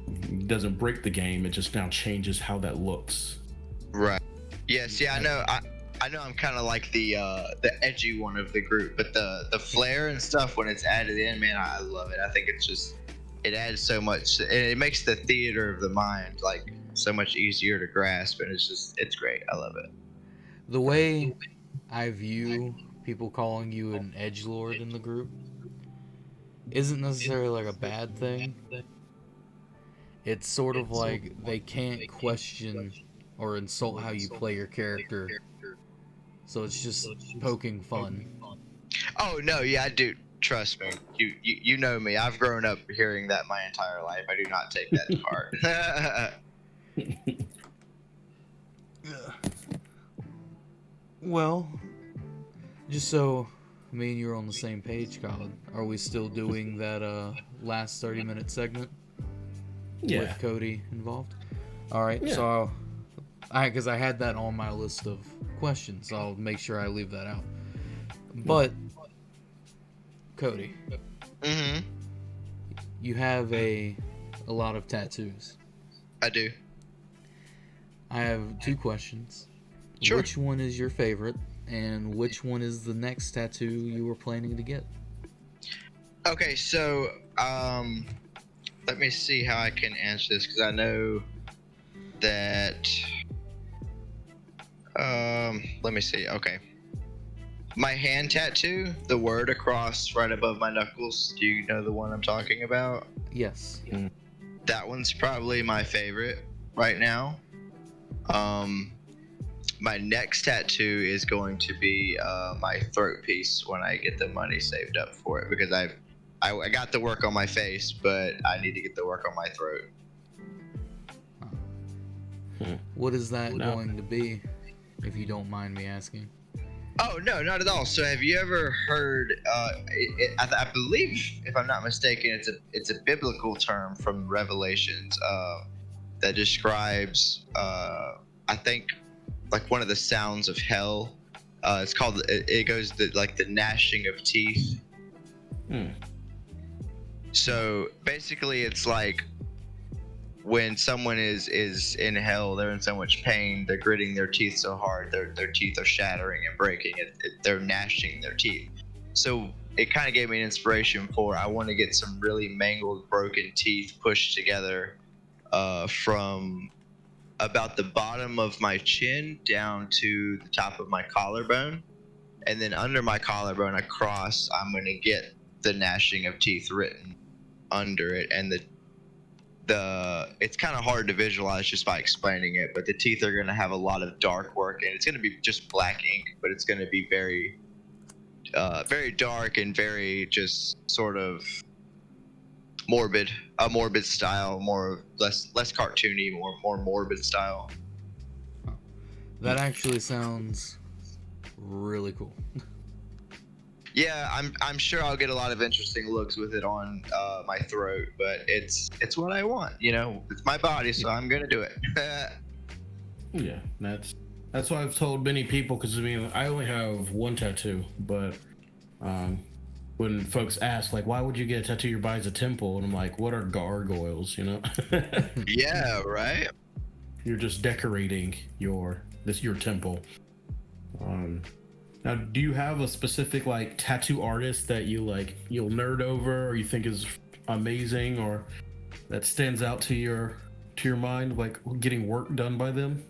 It doesn't break the game, it just now changes how that looks. Right. Yeah, see, I know I'm kind of like the edgy one of the group, but the flair and stuff when it's added in, man, I love it. I think it adds so much, and it makes the theater of the mind like so much easier to grasp, and it's great. I love it. The way I view people calling you an edgelord in the group isn't necessarily like a bad thing. It's sort of like they can't question or insult how you play your character, so it's just poking fun. Oh no, yeah, I do. Trust me, you know me. I've grown up hearing that my entire life. I do not take that to heart. Well, just so me and you are on the same page, Colin, are we still doing that last 30-minute segment with Cody involved? All right, yeah. So because I had that on my list of questions, so I'll make sure I leave that out. But Cody, you have a lot of tattoos. I do. I have two questions. Sure. Which one is your favorite, and which one is the next tattoo you were planning to get? Okay, so let me see how I can answer this, because I know that let me see. Okay, my hand tattoo, the word across right above my knuckles, do you know the one I'm talking about? Yes. That one's probably my favorite right now. My next tattoo is going to be my throat piece when I get the money saved up for it, because I got the work on my face, but I need to get the work on my throat. What is that going to be, if you don't mind me asking? Oh, no, not at all. So have you ever heard, I believe, if I'm not mistaken, it's a biblical term from Revelations that describes, I think, like one of the sounds of hell. It's called, it goes like the gnashing of teeth. So basically it's like when someone is in hell, they're in so much pain, they're gritting their teeth so hard, their teeth are shattering and breaking, they're gnashing their teeth. So it kind of gave me an inspiration for, I want to get some really mangled, broken teeth pushed together from about the bottom of my chin down to the top of my collarbone, and then under my collarbone across, I'm going to get the gnashing of teeth written under it, and it's kind of hard to visualize just by explaining it, but the teeth are going to have a lot of dark work, and it's going to be just black ink, but it's going to be very very dark and very just sort of a morbid style, less cartoony, more morbid style. That actually sounds really cool. Yeah, I'm sure I'll get a lot of interesting looks with it on my throat, but it's what I want, you know. It's my body, so I'm gonna do it. Yeah, that's what I've told many people, because I mean, I only have one tattoo, but when folks ask, like, why would you get a tattoo your body's a temple, and I'm like, what are gargoyles, you know? Yeah, right. You're just decorating your temple. Now, do you have a specific like tattoo artist that you'll nerd over, or you think is amazing, or that stands out to your mind, like getting work done by them?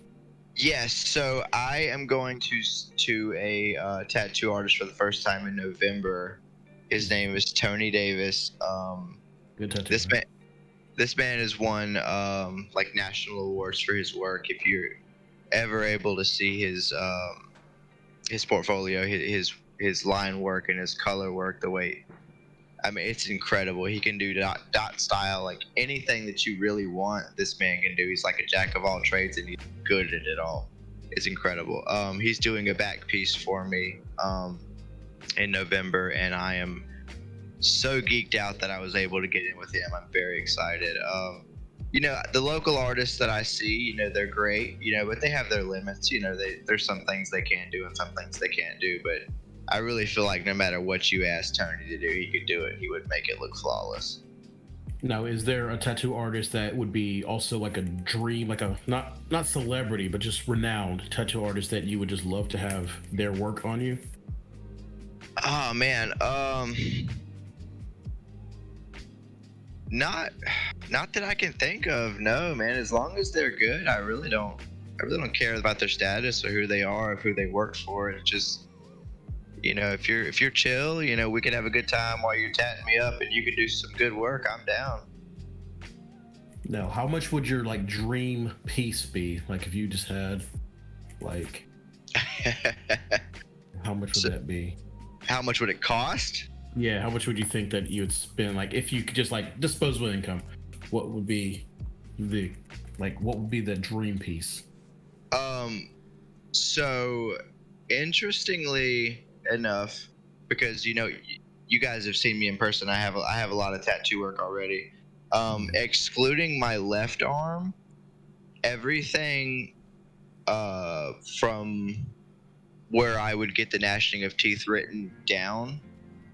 Yes, so I am going to a tattoo artist for the first time in November. His name is Tony Davis. Good tattoo. This man has won like national awards for his work. If you're ever able to see his portfolio, his line work and his color work, it's incredible. He can do dot style, like anything that you really want, this man can do. He's like a jack of all trades, and he's good at it all. It's incredible. He's doing a back piece for me in November, and I am so geeked out that I was able to get in with him. I'm very excited. You know, the local artists that I see, you know, they're great, you know, but they have their limits. You know, there's some things they can do and some things they can't do, but I really feel like no matter what you ask Tony to do, he could do it. He would make it look flawless. Now, is there a tattoo artist that would be also like a dream, like a not celebrity, but just renowned tattoo artist that you would just love to have their work on you? Oh man, not that I can think of. No, man. As long as they're good, I really don't care about their status or who they are, or who they work for. It's just, you know, if you're chill, you know, we can have a good time while you're tatting me up, and you can do some good work. I'm down. Now, how much would your like dream piece be? Like, if you just had, like, how much would that be? How much would it cost? Yeah, how much would you think that you would spend? Like, if you could just like disposable income, what would be the dream piece? So interestingly enough, because you know, you guys have seen me in person, I have a lot of tattoo work already. Excluding my left arm, everything from where I would get the gnashing of teeth written down,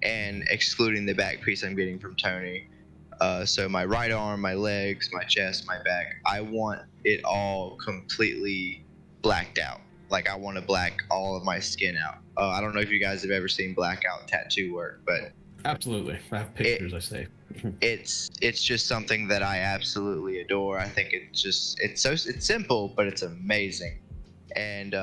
and excluding the back piece I'm getting from Tony. So my right arm, my legs, my chest, my back, I want it all completely blacked out. Like, I want to black all of my skin out. I don't know if you guys have ever seen blackout tattoo work, but absolutely, I have pictures. I say it's just something that I absolutely adore. I think it's simple, but it's amazing, and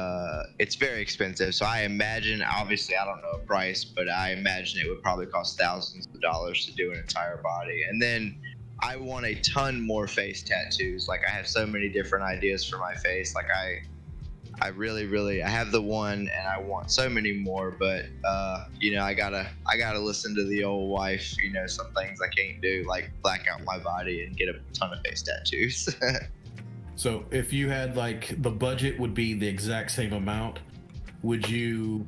it's very expensive. So I imagine, obviously, I don't know a price, but I imagine it would probably cost thousands of dollars to do an entire body. And then I want a ton more face tattoos. Like, I have so many different ideas for my face. Like, I really I have the one, and I want so many more, but you know, I gotta listen to the old wife. You know, some things I can't do, like black out my body and get a ton of face tattoos. So if you had, like, the budget would be the exact same amount, would you,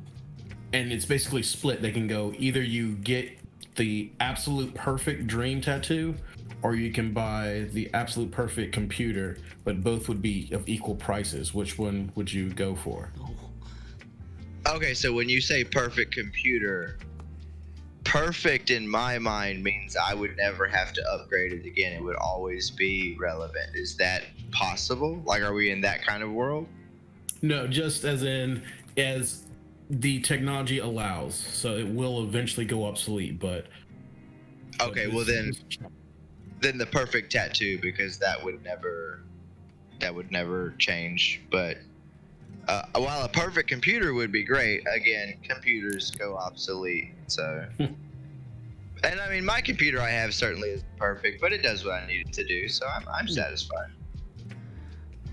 and it's basically split, they can go either you get the absolute perfect dream tattoo, or you can buy the absolute perfect computer, but both would be of equal prices. Which one would you go for? Okay, so when you say perfect computer, perfect in my mind means I would never have to upgrade it again. It would always be relevant. Is that possible? Like, are we in that kind of world? No, just as the technology allows. So it will eventually go obsolete, but okay, well then the perfect tattoo, because that would never change. But while a perfect computer would be great, again, computers go obsolete. So And I mean, my computer I have certainly isn't perfect, but it does what I need it to do, so I'm satisfied.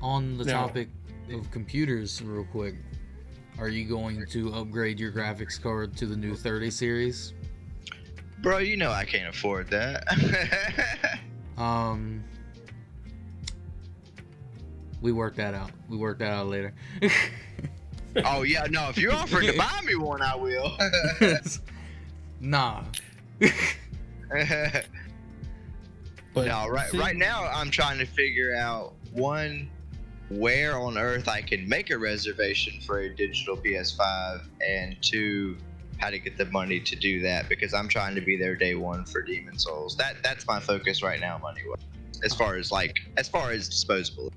On the Now- topic of computers, real quick, are you going to upgrade your graphics card to the new 30 series? Bro, you know I can't afford that. We worked that out. We worked that out later. Oh yeah, no, if you're offering to buy me one, I will. Nah. But No, right now I'm trying to figure out, one, where on earth I can make a reservation for a digital PS5, and two, how to get the money to do that, because I'm trying to be there day one for Demon Souls. That's my focus right now, money-wise, as far as disposable.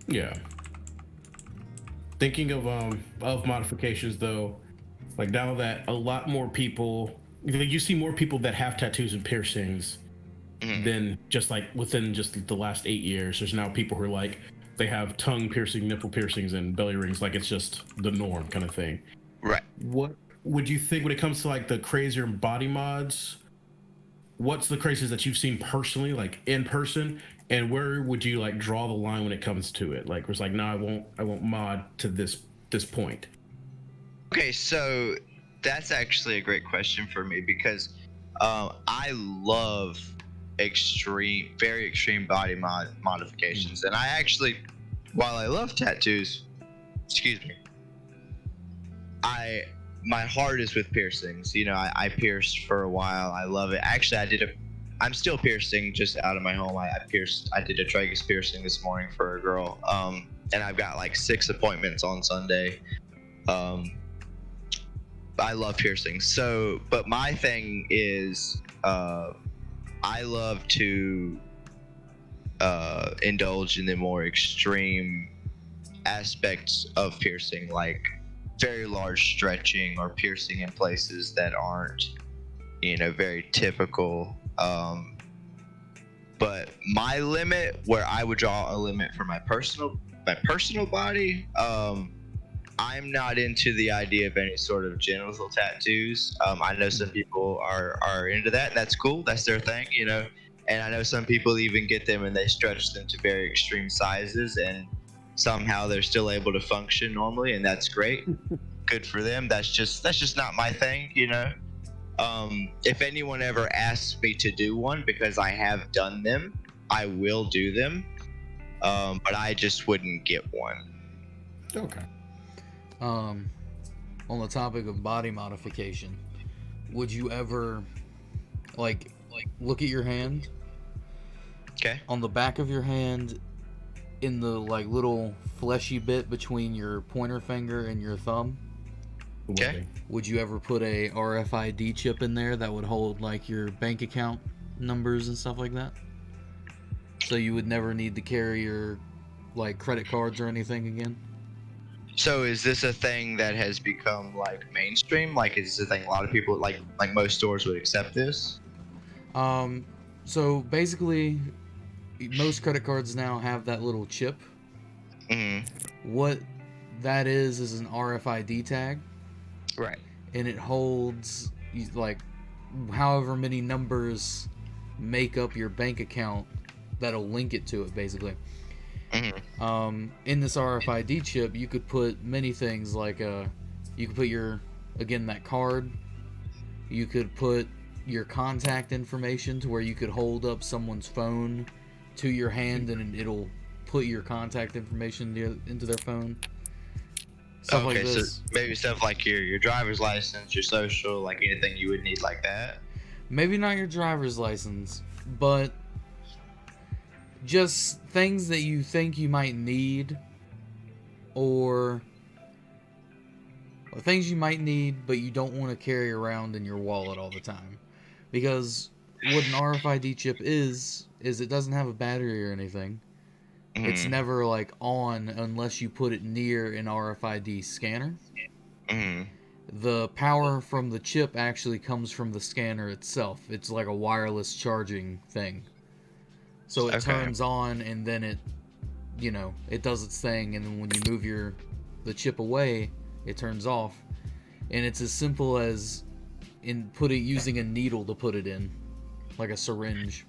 Yeah. Thinking of modifications though, like now that a lot more people, you see more people that have tattoos and piercings than just like within just the last 8 years. There's now people who are like, they have tongue piercing, nipple piercings, and belly rings, like it's just the norm kind of thing. Right. What would you think when it comes to like the crazier body mods? What's the craziest that you've seen personally, like in person, and where would you like draw the line when it comes to it? Like, it's like, no, I won't mod to this point. Okay, so that's actually a great question for me, because I love very extreme body modifications, and I actually, while I love tattoos, excuse me, my heart is with piercings. You know, I pierced for a while. I love it. Actually, I'm still piercing just out of my home. I did a tragus piercing this morning for a girl. And I've got like 6 appointments on Sunday. I love piercings. So, but my thing is, I love to indulge in the more extreme aspects of piercing, like very large stretching or piercing in places that aren't, very typical. But my limit, where I would draw a limit for my personal body, I'm not into the idea of any sort of genital tattoos. I know some people are into that, and that's cool. That's their thing, And I know some people even get them and they stretch them to very extreme sizes, and somehow they're still able to function normally, and that's great. Good for them. That's just not my thing, If anyone ever asks me to do one, because I have done them, I will do them. But I just wouldn't get one. Okay. On the topic of body modification, would you ever like look at your hand? Okay. On the back of your hand, in the like little fleshy bit between your pointer finger and your thumb, Okay. would you ever put a RFID chip in there that would hold like your bank account numbers and stuff like that? So you would never need to carry your like credit cards or anything again? So is this a thing that has become like mainstream? Like, is this a thing a lot of people like most stores would accept this? So basically, most credit cards now have that little chip. What that is an RFID tag. Right. And it holds like however many numbers make up your bank account that'll link it to it, basically. In this RFID chip, you could put many things, like you could put that card. You could put your contact information to where you could hold up someone's phone to your hand and it'll put your contact information into their phone. Stuff like this. So maybe stuff like your driver's license, your social, like anything you would need like that. Maybe not your driver's license, but just things that you think you might need, or things you might need but you don't want to carry around in your wallet all the time. Because what an RFID chip is it doesn't have a battery or anything. It's never like on unless you put it near an RFID scanner. The power from the chip actually comes from the scanner itself. It's like a wireless charging thing. So it turns on and then it does its thing, and then when you move the chip away, it turns off. And it's as simple as and put it using a needle to put it in, like a syringe.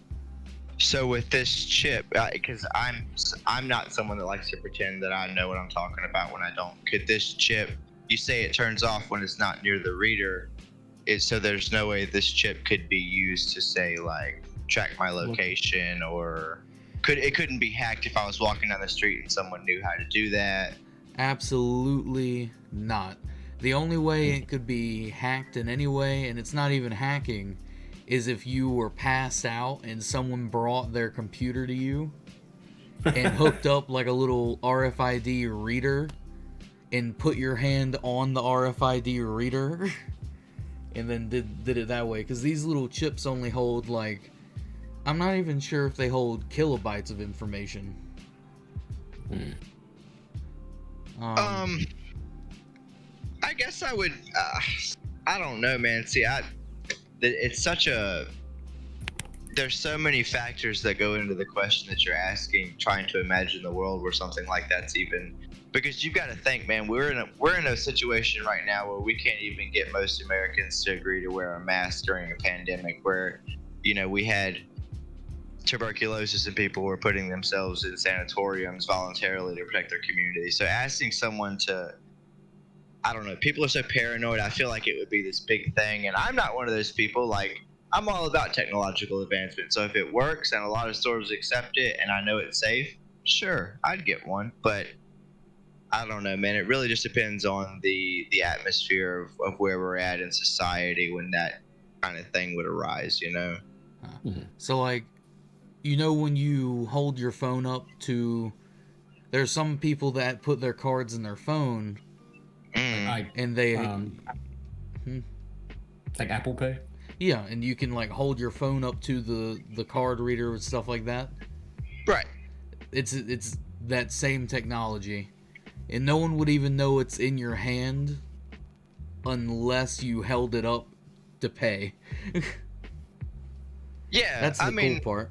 So with this chip, because I'm not someone that likes to pretend that I know what I'm talking about when I don't. Could this chip, you say it turns off when it's not near the reader, so there's no way this chip could be used to say like track my location, or it couldn't be hacked if I was walking down the street and someone knew how to do that? Absolutely not. The only way it could be hacked in any way, and it's not even hacking, is if you were passed out and someone brought their computer to you and hooked up like a little RFID reader and put your hand on the RFID reader and then did it that way. Because these little chips only hold like, I'm not even sure if they hold kilobytes of information. I guess I would. I don't know, man. See, it's such a. There's so many factors that go into the question that you're asking, trying to imagine the world where something like that's even. Because you've got to think, man. We're in a situation right now where we can't even get most Americans to agree to wear a mask during a pandemic, where, we had tuberculosis and people were putting themselves in sanatoriums voluntarily to protect their community. So asking someone to, I don't know, people are so paranoid. I feel like it would be this big thing, and I'm not one of those people. Like, I'm all about technological advancement. So if it works and a lot of stores accept it and I know it's safe, sure, I'd get one. But I don't know, man. It really just depends on the atmosphere of where we're at in society when that kind of thing would arise, So like, when you hold your phone up to, there's some people that put their cards in their phone, and they like Apple Pay. Yeah, and you can like hold your phone up to the card reader and stuff like that. Right. It's that same technology, and no one would even know it's in your hand unless you held it up to pay. Yeah, that's the cool part.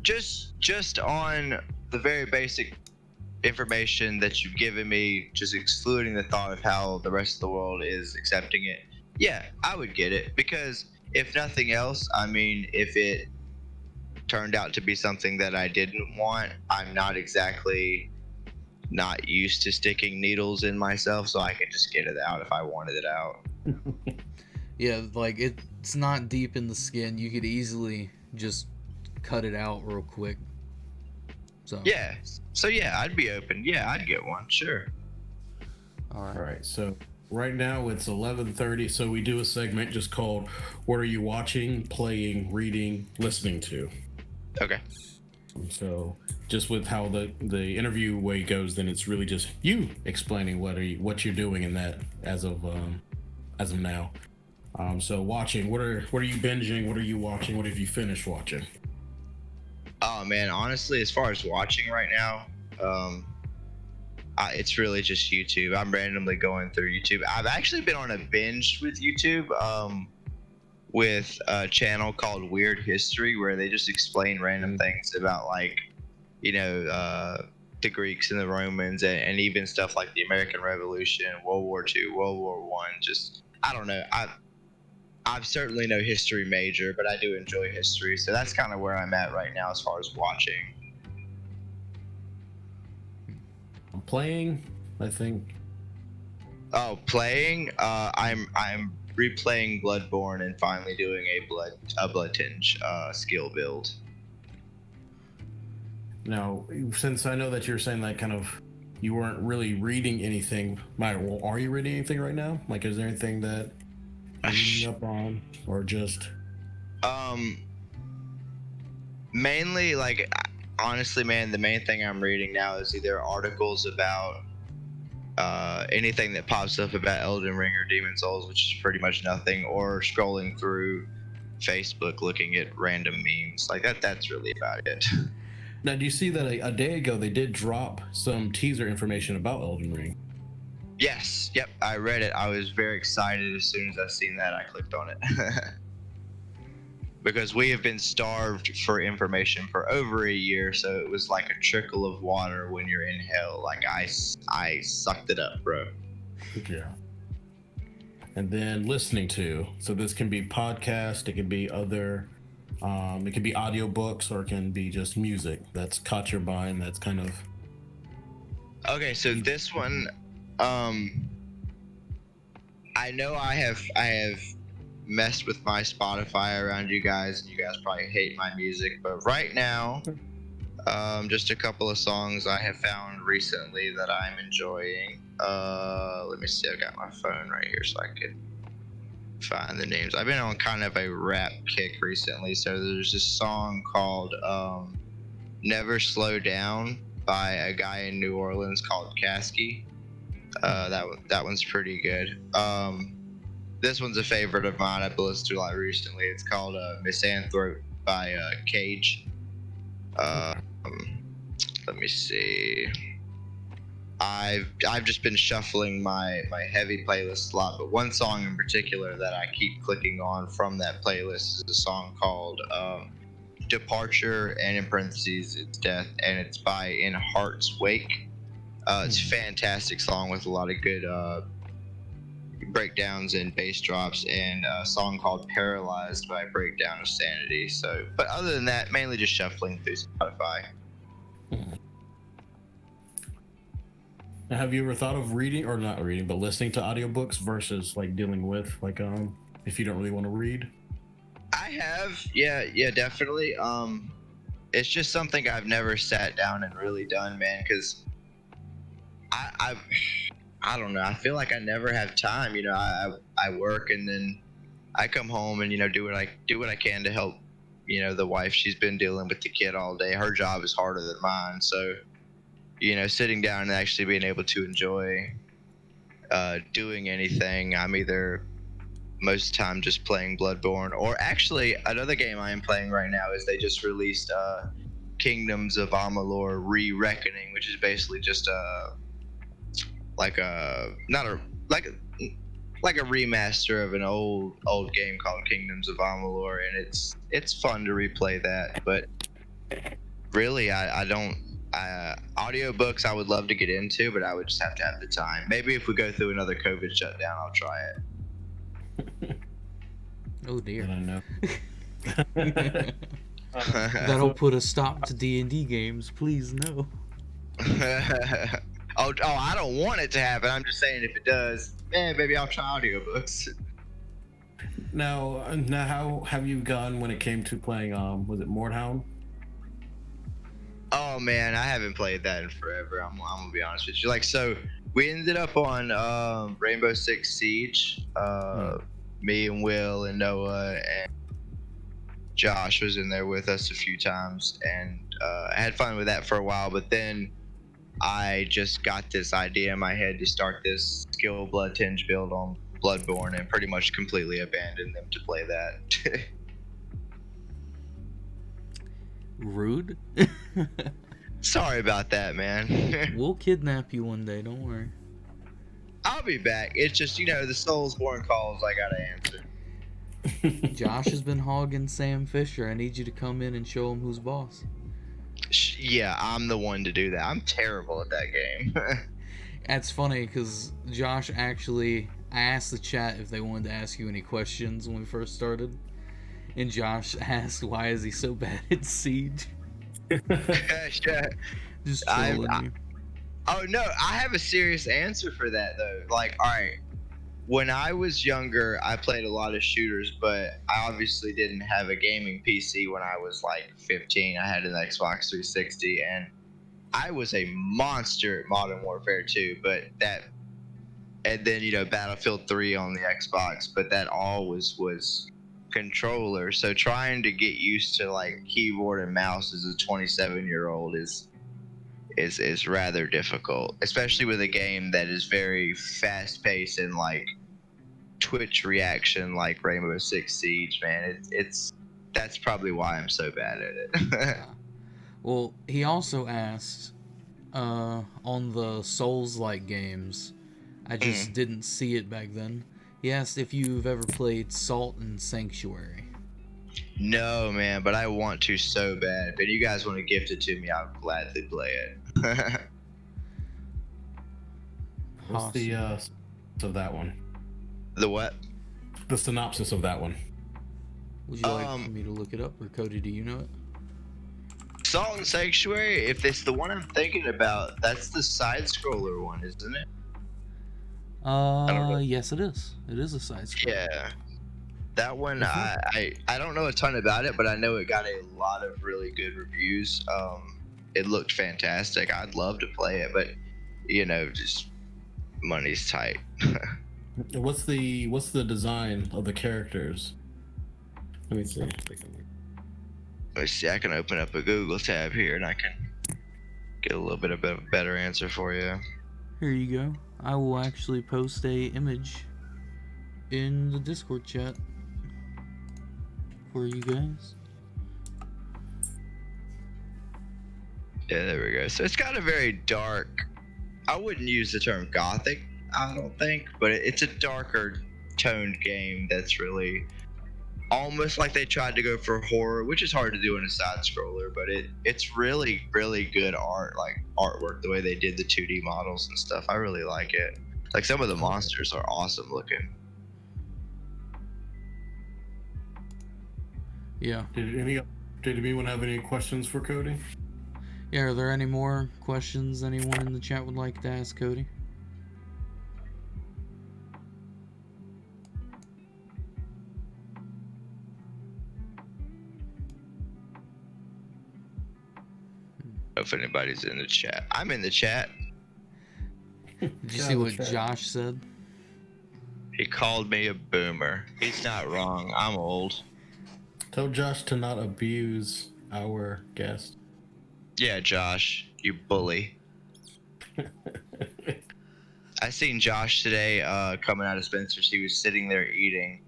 Just on the very basic information that you've given me, just excluding the thought of how the rest of the world is accepting it, yeah, I would get it. Because if nothing else, if it turned out to be something that I didn't want, I'm not exactly not used to sticking needles in myself, so I can just get it out if I wanted it out. Yeah, like it's not deep in the skin. You could easily just cut it out real quick. So yeah, I'd be open. Yeah, I'd get one. Sure. All right. So right now it's 11:30. So we do a segment just called "What are you watching, playing, reading, listening to?" Okay. So just with how the interview way goes, then it's really just you explaining what you're doing in that as of now. So watching, what are you binging? What are you watching? What have you finished watching? Oh man, honestly, as far as watching right now, it's really just YouTube. I'm randomly going through YouTube. I've actually been on a binge with YouTube, with a channel called Weird History, where they just explain random things about the Greeks and the Romans, and even stuff like the American Revolution, World War II, World War I. Just, I don't know. I'm certainly no history major, but I do enjoy history, so that's kind of where I'm at right now as far as watching. I'm playing, I think. Oh, playing? I'm replaying Bloodborne and finally doing a blood tinge skill build. Now, since I know that you're saying that kind of you weren't really reading anything, are you reading anything right now? Like, is there anything that you're reading up on, or just? Mainly, like, honestly, man, the main thing I'm reading now is either articles about anything that pops up about Elden Ring or Demon Souls, which is pretty much nothing, or scrolling through Facebook looking at random memes. Like that's really about it. Now, do you see that a day ago they did drop some teaser information about Elden Ring? Yes, yep, I read it. I was very excited as soon as I seen that. I clicked on it. Because we have been starved for information for over a year, so it was like a trickle of water when you're in hell. Like I sucked it up, bro. Yeah. and then listening to. So this can be podcast, it can be other, it can be audiobooks, or it can be just music that's caught your mind. That's kind of Okay, so this one, I know I have messed with my Spotify around you guys, and you guys probably hate my music, but right now, just a couple of songs I have found recently that I'm enjoying. Let me see, I've got my phone right here so I can find the names. I've been on kind of a rap kick recently, so there's this song called Never Slow Down by a guy in New Orleans called Kasky. That one's pretty good. This one's a favorite of mine. I've listened to a lot recently. It's called Misanthrope by Cage. Let me see. I've just been shuffling my heavy playlist a lot, but one song in particular that I keep clicking on from that playlist is a song called Departure, and in parentheses it's Death, and it's by In Heart's Wake. It's a fantastic song with a lot of good breakdowns and bass drops, and a song called Paralyzed by Breakdown of Sanity. So, but other than that, mainly just shuffling through Spotify. Now, have you ever thought of reading, or not reading, but listening to audiobooks versus like dealing with like if you don't really want to read? I have, yeah, definitely. It's just something I've never sat down and really done, man, because I don't know. I feel like I never have time. You know, I work, and then I come home and, you know, do what I can to help, you know, the wife. She's been dealing with the kid all day. Her job is harder than mine, so, you know, sitting down and actually being able to enjoy doing anything, I'm either most of the time just playing Bloodborne, or actually another game I am playing right now is they just released Kingdoms of Amalur Re-Reckoning, which is basically just like a remaster of an old game called Kingdoms of Amalur, and it's fun to replay that. But really, I don't. Audiobooks I would love to get into, but I would just have to have the time. Maybe if we go through another COVID shutdown, I'll try it. Oh dear. I don't know. That'll put a stop to D&D games. Please no. Oh, I don't want it to happen. I'm just saying if it does, maybe I'll try audiobooks. Now, how have you gone when it came to playing? Was it Mordhound? Oh man, I haven't played that in forever. I'm gonna be honest with you. Like, so we ended up on Rainbow Six Siege. Me and Will and Noah and Josh was in there with us a few times, and I had fun with that for a while. But then I just got this idea in my head to start this skill blood tinge build on Bloodborne, and pretty much completely abandoned them to play that. Rude. Sorry about that, man. We'll kidnap you one day, don't worry. I'll be back. It's just, you know, the Soulsborne calls I gotta answer. Josh has been hogging Sam Fisher. I need you to come in and show him who's boss. Yeah, I'm the one to do that. I'm terrible at that game. That's funny because Josh actually, I asked the chat if they wanted to ask you any questions when we first started, and Josh asked, why is he so bad at Siege? Just trolling you. Oh no, I have a serious answer for that though. Like, alright, when I was younger, I played a lot of shooters, but I obviously didn't have a gaming PC when I was like 15. I had an Xbox 360, and I was a monster at Modern Warfare 2, and then, you know, Battlefield 3 on the Xbox, but that always was controller. So trying to get used to like keyboard and mouse as a 27-year-old is rather difficult, especially with a game that is very fast-paced and like Twitch reaction like Rainbow Six Siege. Man, that's probably why I'm so bad at it. Yeah. Well, he also asked on the Souls-like games, I just didn't see it back then. He asked if you've ever played Salt and Sanctuary. No, man, but I want to so bad. If you guys want to gift it to me, I'll gladly play it. What's the of that one? The what? The synopsis of that one. Would you like for me to look it up, or Cody, do you know it? Salt and Sanctuary, if it's the one I'm thinking about, that's the side-scroller one, isn't it? don't know. Yes, it is. It is a side scroll. Yeah. That one, I don't know a ton about it, but I know it got a lot of really good reviews. It looked fantastic. I'd love to play it, but, just money's tight. What's the design of the characters? Let me see. Let me see. I can open up a Google tab here, and I can get a little bit of a better answer for you. Here you go. I will actually post a image in the Discord chat for you guys. Yeah, there we go. So it's got a very dark, I wouldn't use the term gothic, I don't think, but it's a darker toned game that's really almost like they tried to go for horror, which is hard to do in a side scroller, but it's really, really good artwork, the way they did the 2D models and stuff. I really like it. Like, some of the monsters are awesome looking. Yeah. Did anyone have any questions for Cody? Yeah, are there any more questions anyone in the chat would like to ask Cody? If anybody's in the chat. I'm in the chat. Did you see what Josh said? He called me a boomer. He's not wrong. I'm old. Tell Josh to not abuse our guest. Yeah, Josh, you bully. I seen Josh today coming out of Spencer's. He was sitting there eating,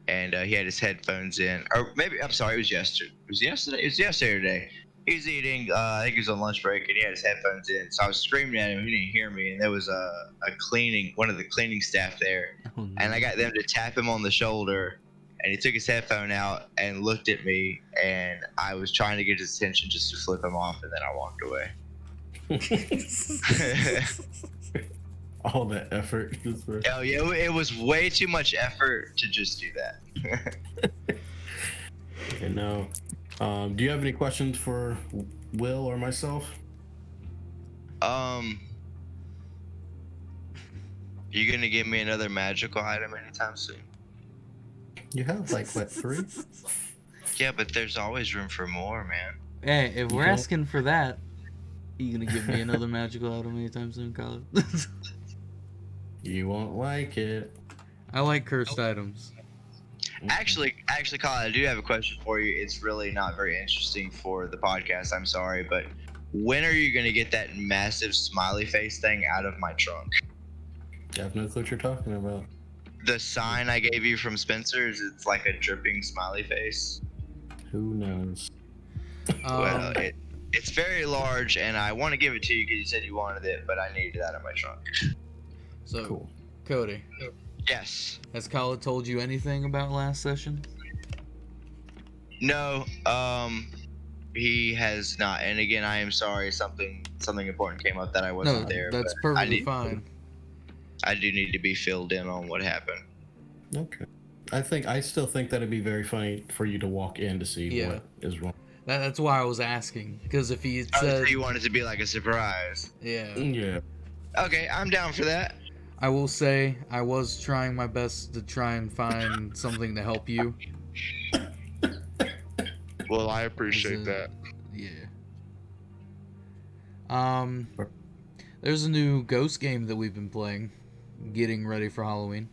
and he had his headphones in. Or maybe, I'm sorry, it was yesterday. It was yesterday or today. He was eating, I think he was on lunch break, and he had his headphones in. So I was screaming at him. He didn't hear me, and there was one of the cleaning staff there. Oh, no. And I got them to tap him on the shoulder, and he took his headphone out and looked at me, and I was trying to get his attention just to flip him off, and then I walked away. All that effort. Oh yeah, it was way too much effort to just do that. Okay, now, do you have any questions for Will or myself? You gonna give me another magical item anytime soon? You have like what, 3? Yeah, but there's always room for more, man. Hey, if we're Okay. asking for that, you gonna give me another magical item anytime soon, Colin? You won't like it. I like cursed items. Actually, Colin, I do have a question for you. It's really not very interesting for the podcast. I'm sorry, but when are you gonna get that massive smiley face thing out of my trunk? I have no clue what you're talking about. The sign I gave you from Spencer's, it's like a dripping smiley face. Who knows? Well, it's very large, and I want to give it to you because you said you wanted it, but I need it out of my trunk. So, Cool. Cody, Yes. has Colin told you anything about last session? No. He has not. And again, I am sorry. Something important came up that I wasn't No, there. that's but perfectly fine. I do need to be filled in on what happened. Okay. I still think that'd be very funny for you to walk in to see Yeah. what is wrong. That's why I was asking, because if he had said, So you want it to be like a surprise. yeah, Yeah. Okay, I'm down for that. I will say I was trying my best to try and find something to help you. Well, I appreciate Is it- that. Yeah. There's a new Ghost game that we've been playing, getting ready for Halloween.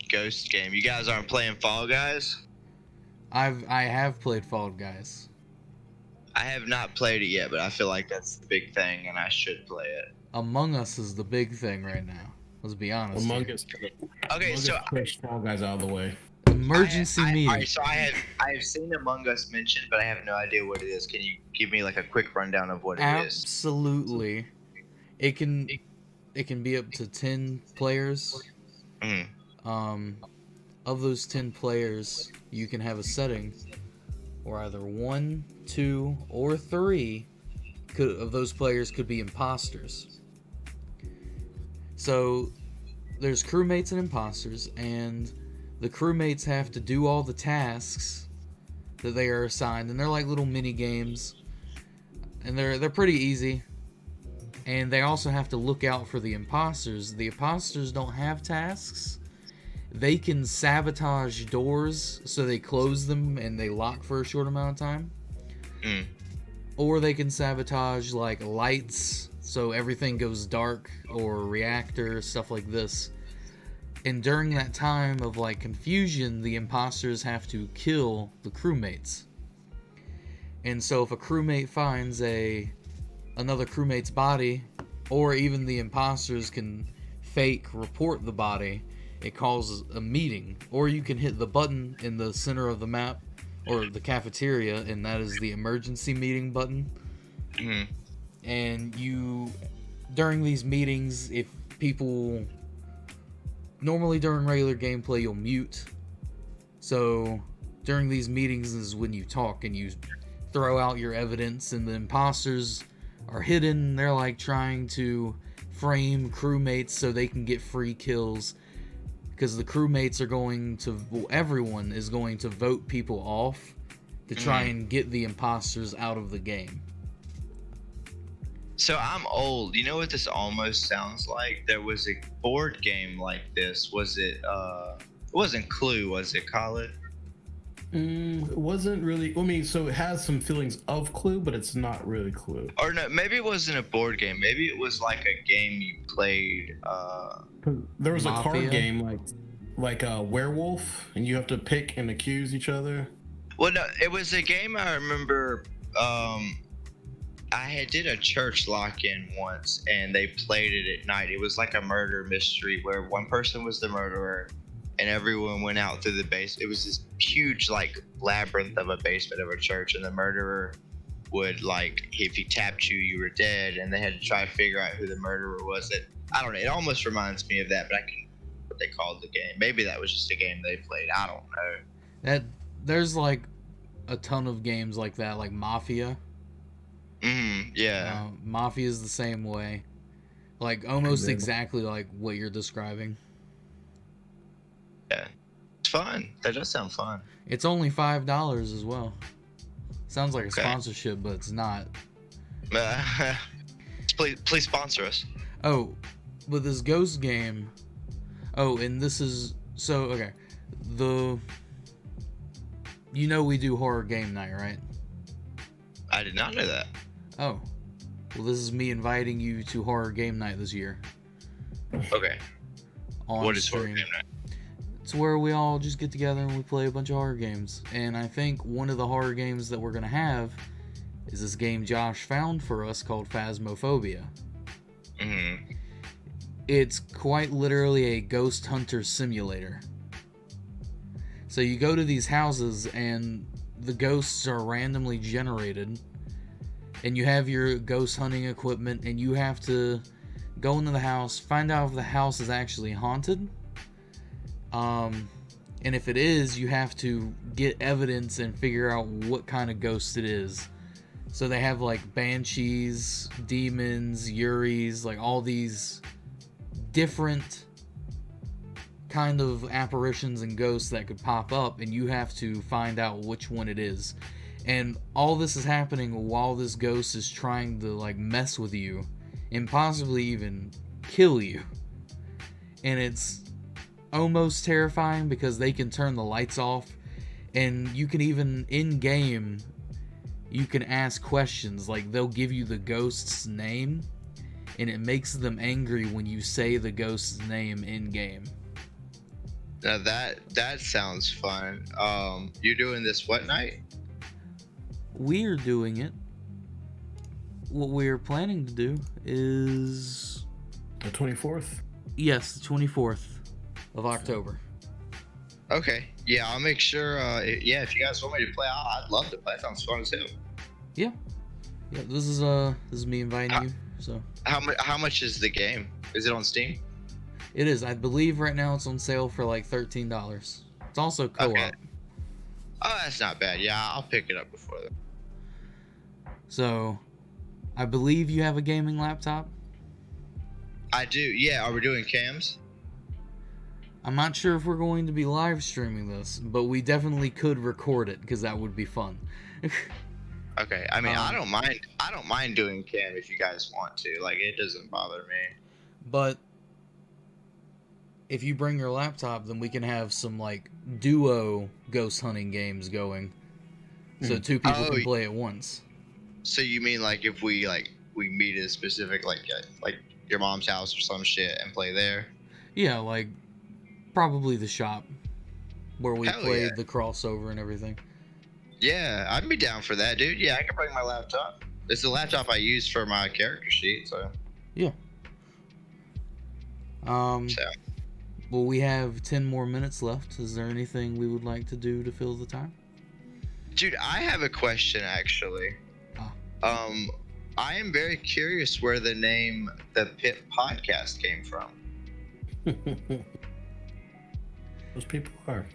Ghost game. You guys aren't playing Fall Guys? I have played Fall Guys. I have not played it yet, but I feel like that's the big thing, and I should play it. Among Us is the big thing right now. Let's be honest. Among here. Us. Okay, so push Fall Guys out of the way. Emergency meeting. Alright, so I have seen Among Us mentioned, but I have no idea what it is. Can you give me like a quick rundown of what it is? Absolutely. It can be up to 10 players. Mhm. Of those 10 players, you can have a setting where either 1, 2, or 3 of those players could be imposters. So there's crewmates and imposters, and the crewmates have to do all the tasks that they are assigned, and they're like little mini games, and they're pretty easy. And they also have to look out for the imposters. The imposters don't have tasks. They can sabotage doors, so they close them and they lock for a short amount of time. Or they can sabotage like lights, so everything goes dark, or reactor, stuff like this. And during that time of like confusion, the imposters have to kill the crewmates. And so if a crewmate finds another crewmate's body, or even the imposters can fake report the body, it calls a meeting. Or you can hit the button in the center of the map or the cafeteria, and that is the emergency meeting button. And you, during these meetings, if people, normally during regular gameplay you'll mute, so during these meetings is when you talk and you throw out your evidence, and the imposters are hidden. They're like trying to frame crewmates so they can get free kills, because the crewmates are going to, well, everyone is going to vote people off to try and get the imposters out of the game. So I'm old. You know what this almost sounds like? There was a board game like this. Was it? It wasn't Clue, was it, Khaled? It wasn't really. I mean, so it has some feelings of Clue, but it's not really Clue. Or no, maybe it wasn't a board game. Maybe it was like a game you played. There was Mafia? a card game like a werewolf, and you have to pick and accuse each other. Well, no, it was a game I remember. I did a church lock-in once, and they played it at night. It was like a murder mystery where one person was the murderer, and everyone went out through the base. It was this huge, like, labyrinth of a basement of a church, and the murderer would, like, if he tapped you, you were dead, and they had to try to figure out who the murderer was. I don't know. It almost reminds me of that, but I can't remember what they called the game. Maybe that was just a game they played. I don't know. There's like a ton of games like that, like Mafia. Yeah. Mafia is the same way, like almost exactly like what you're describing. Yeah, it's fun. That does sound fun. It's only $5 as well. Sounds like a sponsorship, but it's not. Please sponsor us. Oh, but this ghost game. Oh, and this is so okay. You know we do horror game night, right? I did not know that. Oh, well, this is me inviting you to horror game night this year. Okay. What is horror stream. game night? It's where we all just get together and we play a bunch of horror games. And I think one of the horror games that we're gonna have is this game Josh found for us called Phasmophobia. It's quite literally a ghost hunter simulator. So you go to these houses and the ghosts are randomly generated, and you have your ghost hunting equipment, and you have to go into the house, find out if the house is actually haunted. And if it is, you have to get evidence and figure out what kind of ghost it is. So they have like banshees, demons, yuris, like all these different kind of apparitions and ghosts that could pop up, and you have to find out which one it is. And all this is happening while this ghost is trying to like mess with you and possibly even kill you. And it's almost terrifying because they can turn the lights off, and you can even in game you can ask questions, like they'll give you the ghost's name, and it makes them angry when you say the ghost's name in game. Now that sounds fun. You're doing this what night? We're doing it. What we're planning to do is The 24th? yes, the 24th of October. Okay. Yeah, I'll make sure. If you guys want me to play, I'd love to play. That sounds fun as hell. Yeah. This is me inviting you. So How much is the game? Is it on Steam? it is. I believe right now it's on sale for like $13. It's also co-op. Okay. Oh, that's not bad. Yeah, I'll pick it up before that. So, I believe you have a gaming laptop. I do. Yeah. Are we doing cams? I'm not sure if we're going to be live streaming this, but we definitely could record it because that would be fun. Okay, I mean, I don't mind doing cam if you guys want to. Like, it doesn't bother me. But if you bring your laptop, then we can have some like duo ghost hunting games going, so two people can play at once. So you mean like if we meet at a specific like your mom's house or some shit and play there? Yeah, like probably the shop where we Hell played yeah. the crossover and everything. Yeah, I'd be down for that, dude. Yeah, I can bring my laptop. It's the laptop I use for my character sheet, so. Yeah. Well, we have 10 more minutes left. Is there anything we would like to do to fill the time? Dude, I have a question actually. I am very curious where the name the PiP Podcast came from. Those people are.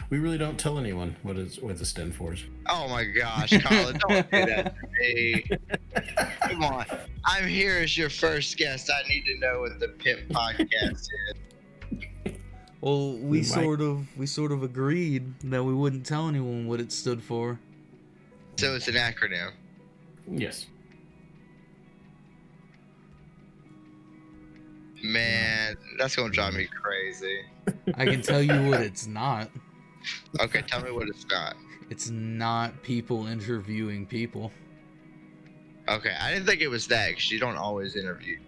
We really don't tell anyone what it stands for. Oh my gosh, Colin, don't do that to me. Come on. I'm here as your first guest. I need to know what the PiP Podcast is. Well, we sort of agreed that we wouldn't tell anyone what it stood for. So it's an acronym. Yes. Man, that's gonna drive me crazy. I can tell you what it's not. Okay, tell me what it's not. It's not people interviewing people. Okay, I didn't think it was that because you don't always interview.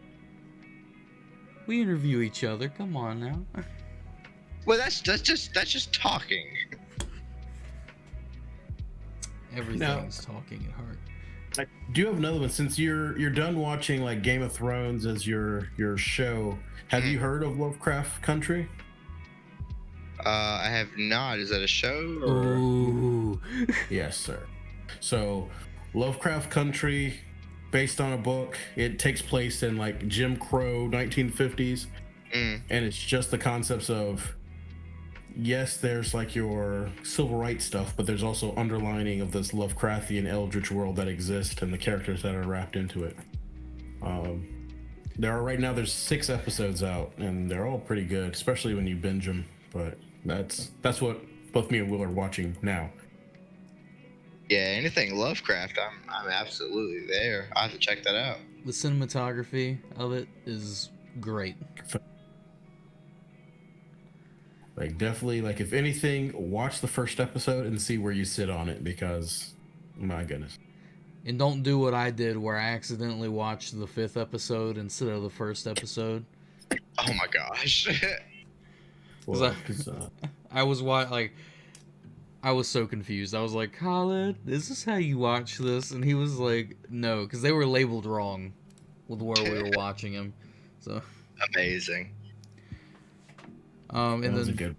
We interview each other. Come on now. Well, that's just talking. Everything's talking at heart. I do have another one. Since you're done watching like Game of Thrones as your show, have you heard of Lovecraft Country? I have not. Is that a show? Or... Ooh. Yes, sir. So, Lovecraft Country, based on a book. It takes place in like Jim Crow 1950s, and it's just the concepts of, yes, there's like your civil rights stuff, but there's also underlining of this Lovecraftian eldritch world that exists and the characters that are wrapped into it. There's 6 episodes out, and they're all pretty good, especially when you binge them. But that's what both me and Will are watching now. Yeah, anything Lovecraft, I'm absolutely there. I have to check that out. The cinematography of it is great. Like, definitely, like, if anything, watch the first episode and see where you sit on it, because, my goodness. And don't do what I did, where I accidentally watched the 5th episode instead of the first episode. Oh my gosh. Well, I was so confused. I was like, Colin, is this how you watch this? And he was like, no, because they were labeled wrong with where we were watching him. So amazing. And then good.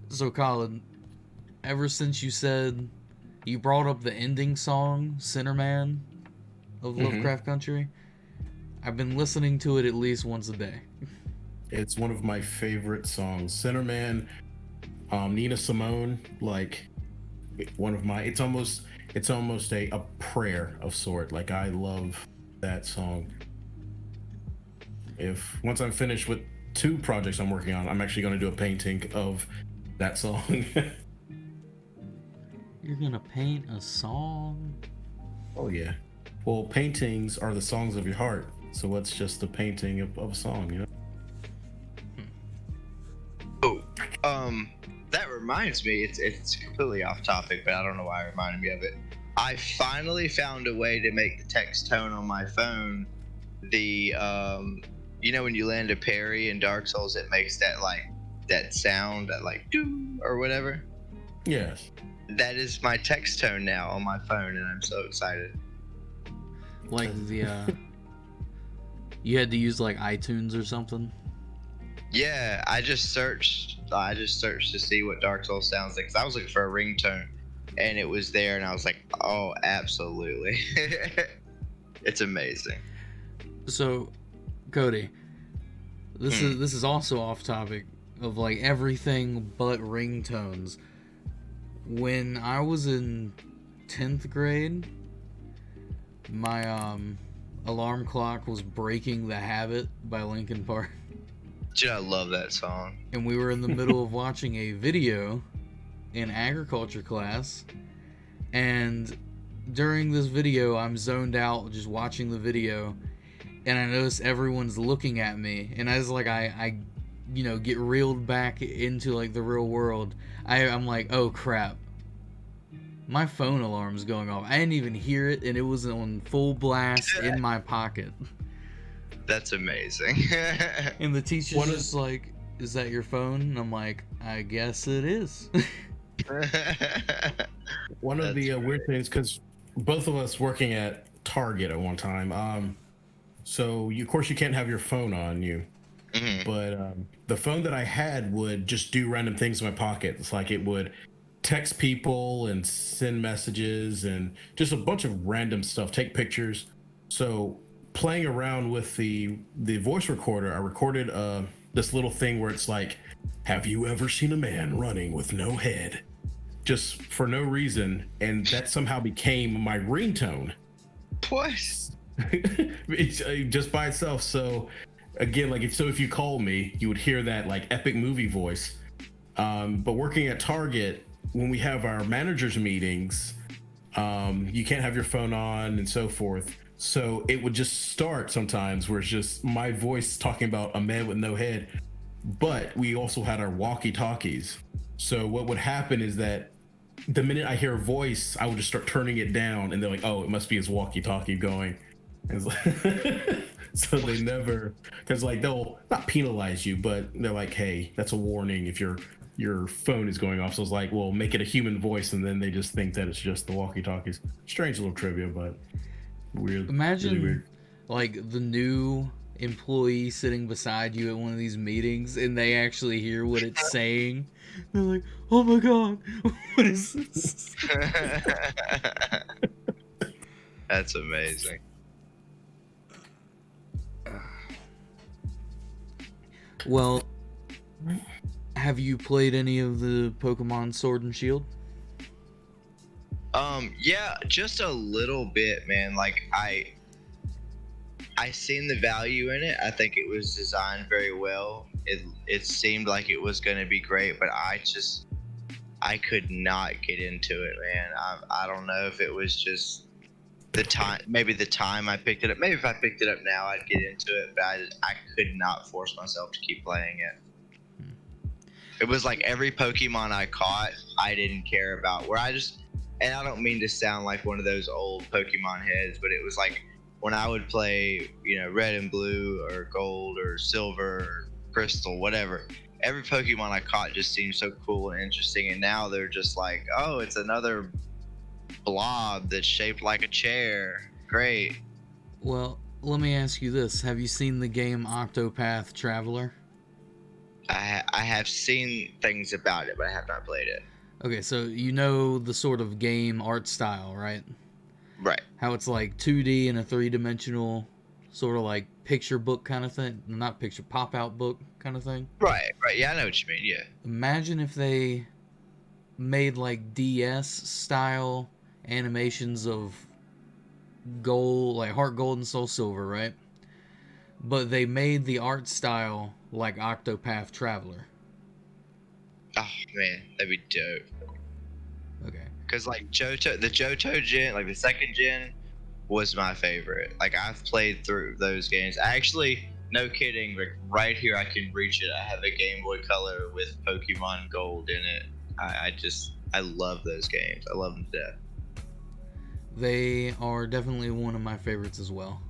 So Colin, ever since you said you brought up the ending song, Centerman of Lovecraft Country, I've been listening to it at least once a day. It's one of my favorite songs. Centerman, Nina Simone, like one of my. It's almost a prayer of sort. Like, I love that song. Once I'm finished with 2 projects I'm working on, I'm actually going to do a painting of that song. You're gonna paint a song? Oh yeah. Well, paintings are the songs of your heart. So what's just the painting of a song, you know? That reminds me, it's completely off topic, but I don't know why it reminded me of it. I finally found a way to make the text tone on my phone the you know when you land a parry in Dark Souls, it makes that sound, that like doo or whatever. Yes. That is my text tone now on my phone, and I'm so excited. Like you had to use like iTunes or something? Yeah, I just searched to see what Dark Souls sounds like, 'cause I was looking for a ringtone, and it was there, and I was like, oh, absolutely. It's amazing. So, Cody, this is also off topic of like everything but ringtones. When I was in 10th grade, my alarm clock was Breaking the Habit by Linkin Park. Dude, I love that song. And we were in the middle of watching a video in agriculture class, and during this video I'm zoned out just watching the video, and I notice everyone's looking at me, and as like I get reeled back into like the real world, I'm like, oh crap, my phone alarm's going off. I didn't even hear it, and it was on full blast in my pocket. That's amazing. And the teacher's just like, is that your phone? And I'm like, I guess it is. One of the weird things, because both of us working at Target at one time, so of course you can't have your phone on you. Mm-hmm. But the phone that I had would just do random things in my pocket. It's like it would text people and send messages and just a bunch of random stuff, take pictures. So playing around with the voice recorder, I recorded this little thing where it's like, have you ever seen a man running with no head? Just for no reason. And that somehow became my ringtone. What? Just by itself. So again, like if you call me, you would hear that like epic movie voice. But working at Target, when we have our managers meetings, you can't have your phone on and so forth. So it would just start sometimes where it's just my voice talking about a man with no head. But we also had our walkie-talkies. So what would happen is that the minute I hear a voice, I would just start turning it down, and they're like, oh, it must be his walkie-talkie going. And it's like so they never, because like they'll not penalize you, but they're like, hey, that's a warning if your phone is going off. So it's like, well, make it a human voice, and then they just think that it's just the walkie-talkies. Strange little trivia, but weird. Imagine really weird. like the new employee sitting beside you at one of these meetings, and they actually hear what it's saying. They're like, oh my god, what is this? That's amazing. Well, have you played any of the Pokemon Sword and Shield? Yeah, just a little bit, man. Like I seen the value in it. I think it was designed very well. It seemed like it was going to be great, but I could not get into it, man. I don't know if it was just the time, maybe the time I picked it up. Maybe if I picked it up now, I'd get into it, but I could not force myself to keep playing it. It was like every Pokemon I caught, I didn't care about. And I don't mean to sound like one of those old Pokemon heads, but it was like when I would play, Red and Blue or Gold or Silver or Crystal, whatever. Every Pokemon I caught just seemed so cool and interesting, and now they're just like, oh, it's another blob that's shaped like a chair. Great. Well, let me ask you this. Have you seen the game Octopath Traveler? I have seen things about it, but I have not played it. Okay, so you know the sort of game art style, right? Right. How it's like 2D in a 3-dimensional sort of like picture book kind of thing. Not picture, pop-out book kind of thing. Right. Yeah, I know what you mean, yeah. Imagine if they made like DS style animations of gold, like Heart Gold and Soul Silver, right? But they made the art style like Octopath Traveler. Oh man, that'd be dope. Okay. Because like the Johto gen, like the second gen, was my favorite. Like I've played through those games. I actually, no kidding, like right here I can reach it. I have a Game Boy Color with Pokemon Gold in it. I love those games. I love them to death. They are definitely one of my favorites as well.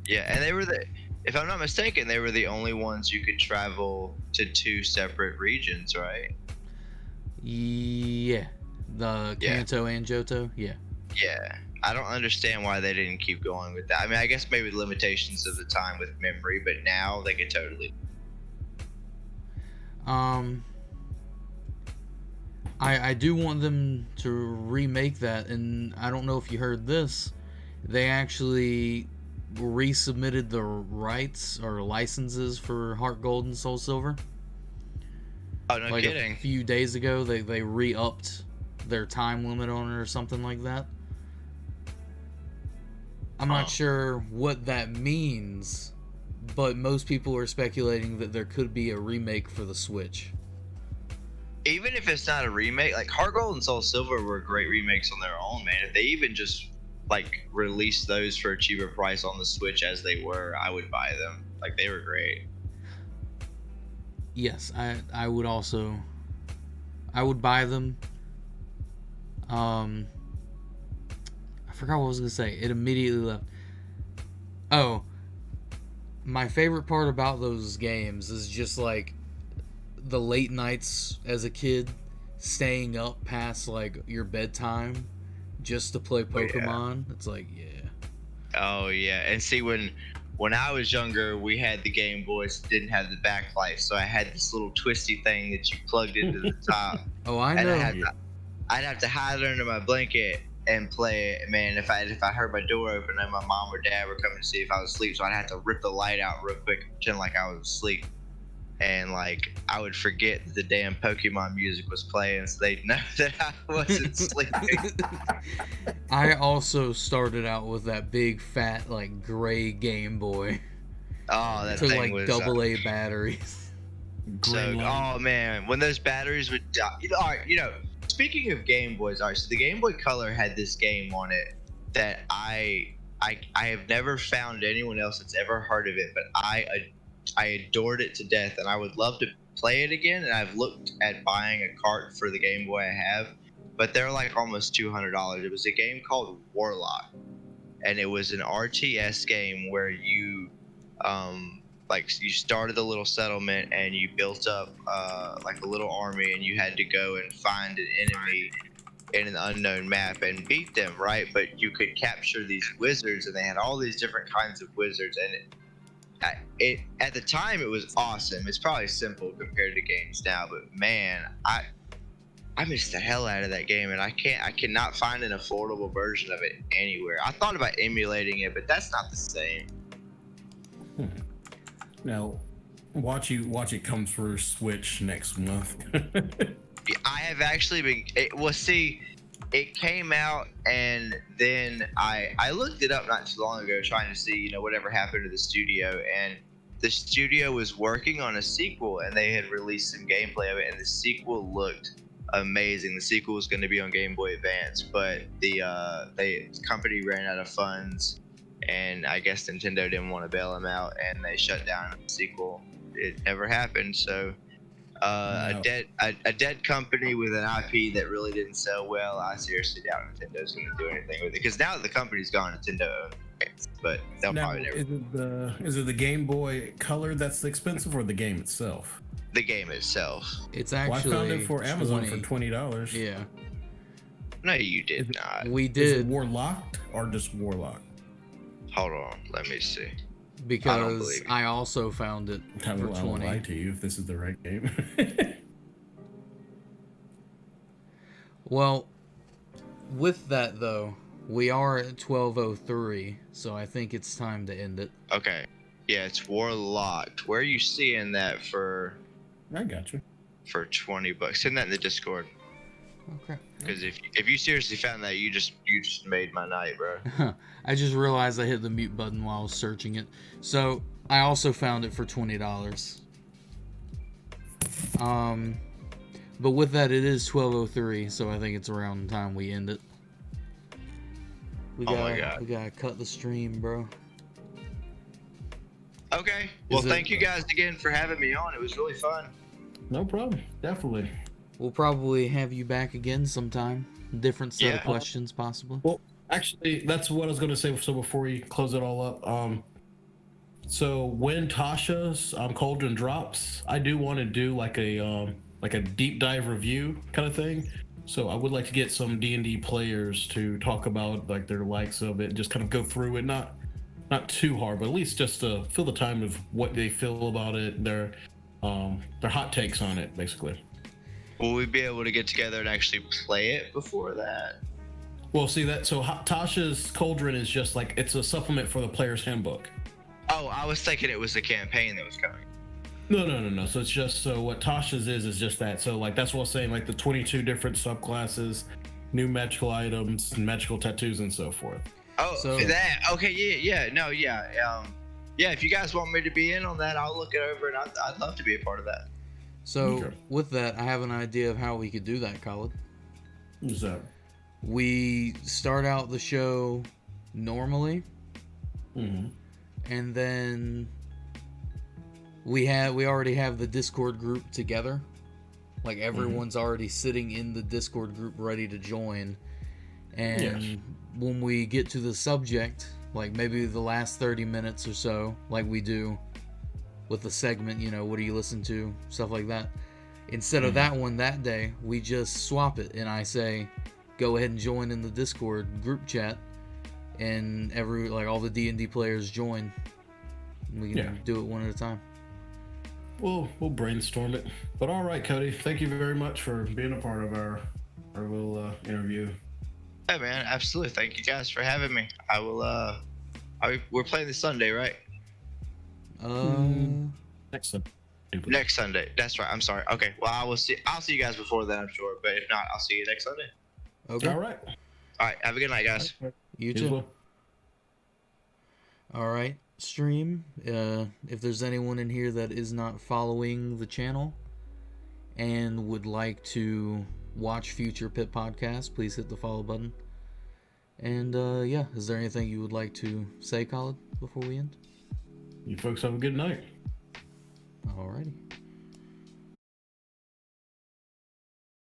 Yeah, and they were if I'm not mistaken, they were the only ones you could travel to 2 separate regions, right? Yeah. The Kanto and Johto, yeah. Yeah. I don't understand why they didn't keep going with that. I mean, I guess maybe limitations of the time with memory, but now they could totally. I do want them to remake that, and I don't know if you heard this. They actually resubmitted the rights or licenses for Heart Gold and Soul Silver. Oh, no kidding. A few days ago, they re-upped their time limit on it or something like that. I'm not sure what that means, but most people are speculating that there could be a remake for the Switch. Even if it's not a remake, like Heart Gold and Soul Silver were great remakes on their own, man. If they even just like released those for a cheaper price on the Switch as they were, I would buy them. Like, they were great. Yes, I would also. I would buy them. I forgot what I was gonna say. It immediately left. Oh, my favorite part about those games is just like the late nights as a kid, staying up past like your bedtime just to play Pokemon. It's like, yeah. Oh yeah, and see, when I was younger, we had the Game Boys that didn't have the backlight, so I had this little twisty thing that you plugged into the top. Oh, I know. And I'd have to hide it under my blanket and play it. Man, if I heard my door open and my mom or dad were coming to see if I was asleep, so I'd have to rip the light out real quick and pretend like I was asleep. And like I would forget that the damn Pokemon music was playing, so they'd know that I wasn't sleeping. I also started out with that big fat like gray Game Boy. Oh, that took thing like was AA batteries. So, oh man, when those batteries would die. All right, speaking of Game Boys, all right, so the Game Boy Color had this game on it that I have never found anyone else that's ever heard of it, but I adored it to death, and I would love to play it again. And I've looked at buying a cart for the Game Boy I have, but they're like almost $200. It was a game called Warlock, and it was an RTS game where you you started a little settlement and you built up like a little army, and you had to go and find an enemy in an unknown map and beat them, right? But you could capture these wizards, and they had all these different kinds of wizards, and it at the time it was awesome. It's probably simple compared to games now, but man, I missed the hell out of that game, and I cannot find an affordable version of it anywhere. I thought about emulating it, but that's not the same. Now, watch it come for Switch next month. I have actually been. It came out, and then I looked it up not too long ago, trying to see whatever happened to the studio, and the studio was working on a sequel, and they had released some gameplay of it, and the sequel looked amazing. The sequel was going to be on Game Boy Advance, but the company ran out of funds, and I guess Nintendo didn't want to bail them out, and they shut down the sequel. It never happened. So a dead company with an IP that really didn't sell well, I seriously doubt Nintendo's going to do anything with it, because now that the company's gone, Nintendo owns it, but they'll probably never. Is it the Game Boy Color that's expensive, or the game itself? The game itself. It's actually. I found it for Amazon for $20. Yeah. No, you did not. We did. Is it Warlocked or just Warlock? Hold on, let me see. Because I also found it for I $20. won't lie to you if this is the right game. Well, with that though, we are at 12:03, so I think it's time to end it. Okay. Yeah, it's Warlocked. Where are you seeing that for? I got you. For $20. Send that in the Discord. Okay. Because if you seriously found that, you just made my night, bro. I just realized I hit the mute button while I was searching it. So I also found it for $20. But with that, it is 12:03, so I think it's around the time we end it. We gotta cut the stream, bro. Okay. Well, thank you guys again for having me on. It was really fun. No problem. Definitely. We'll probably have you back again sometime. Different set of questions, possibly. Well, actually, that's what I was going to say. So before we close it all up, so when Tasha's Cauldron drops, I do want to do like a deep dive review kind of thing. So I would like to get some D&D players to talk about like their likes of it, just kind of go through it, not too hard, but at least just to fill the time of what they feel about it, their hot takes on it, basically. Will we be able to get together and actually play it before that? Well, see that. So Tasha's Cauldron is just like, it's a supplement for the player's handbook. Oh, I was thinking it was the campaign that was coming. No. So it's just, so what Tasha's is just that. So like, that's what I was saying, like the 22 different subclasses, new magical items, magical tattoos, and so forth. Oh, so that. Okay, yeah. yeah, if you guys want me to be in on that, I'll look it over, and I'd love to be a part of that. So Okay. with that, I have an idea of how we could do that, Colin. What's that? We start out the show normally, Mm-hmm. and then we already have the Discord group together. Like everyone's already sitting in the Discord group ready to join. And when we get to the subject, like maybe the last 30 minutes or so, like we do with the segment, you know, what do you listen to, stuff like that. Instead of that one that day, we just swap it, and I say, go ahead and join in the Discord group chat, and all the D&D players join. We can do it one at a time. We'll brainstorm it. But all right, Cody, thank you very much for being a part of our little interview. Yeah, man, absolutely. Thank you guys for having me. I will. We're playing this Sunday, right? Next Sunday. Next Sunday. That's right. I'm sorry. Okay. Well, I'll see you guys before then, I'm sure. But if not, I'll see you next Sunday. Okay. All right. All right. Have a good night, guys. You too. All right, stream. If there's anyone in here that is not following the channel and would like to watch future PiP podcasts, please hit the follow button. And is there anything you would like to say, Colin, before we end? You folks have a good night. Alrighty.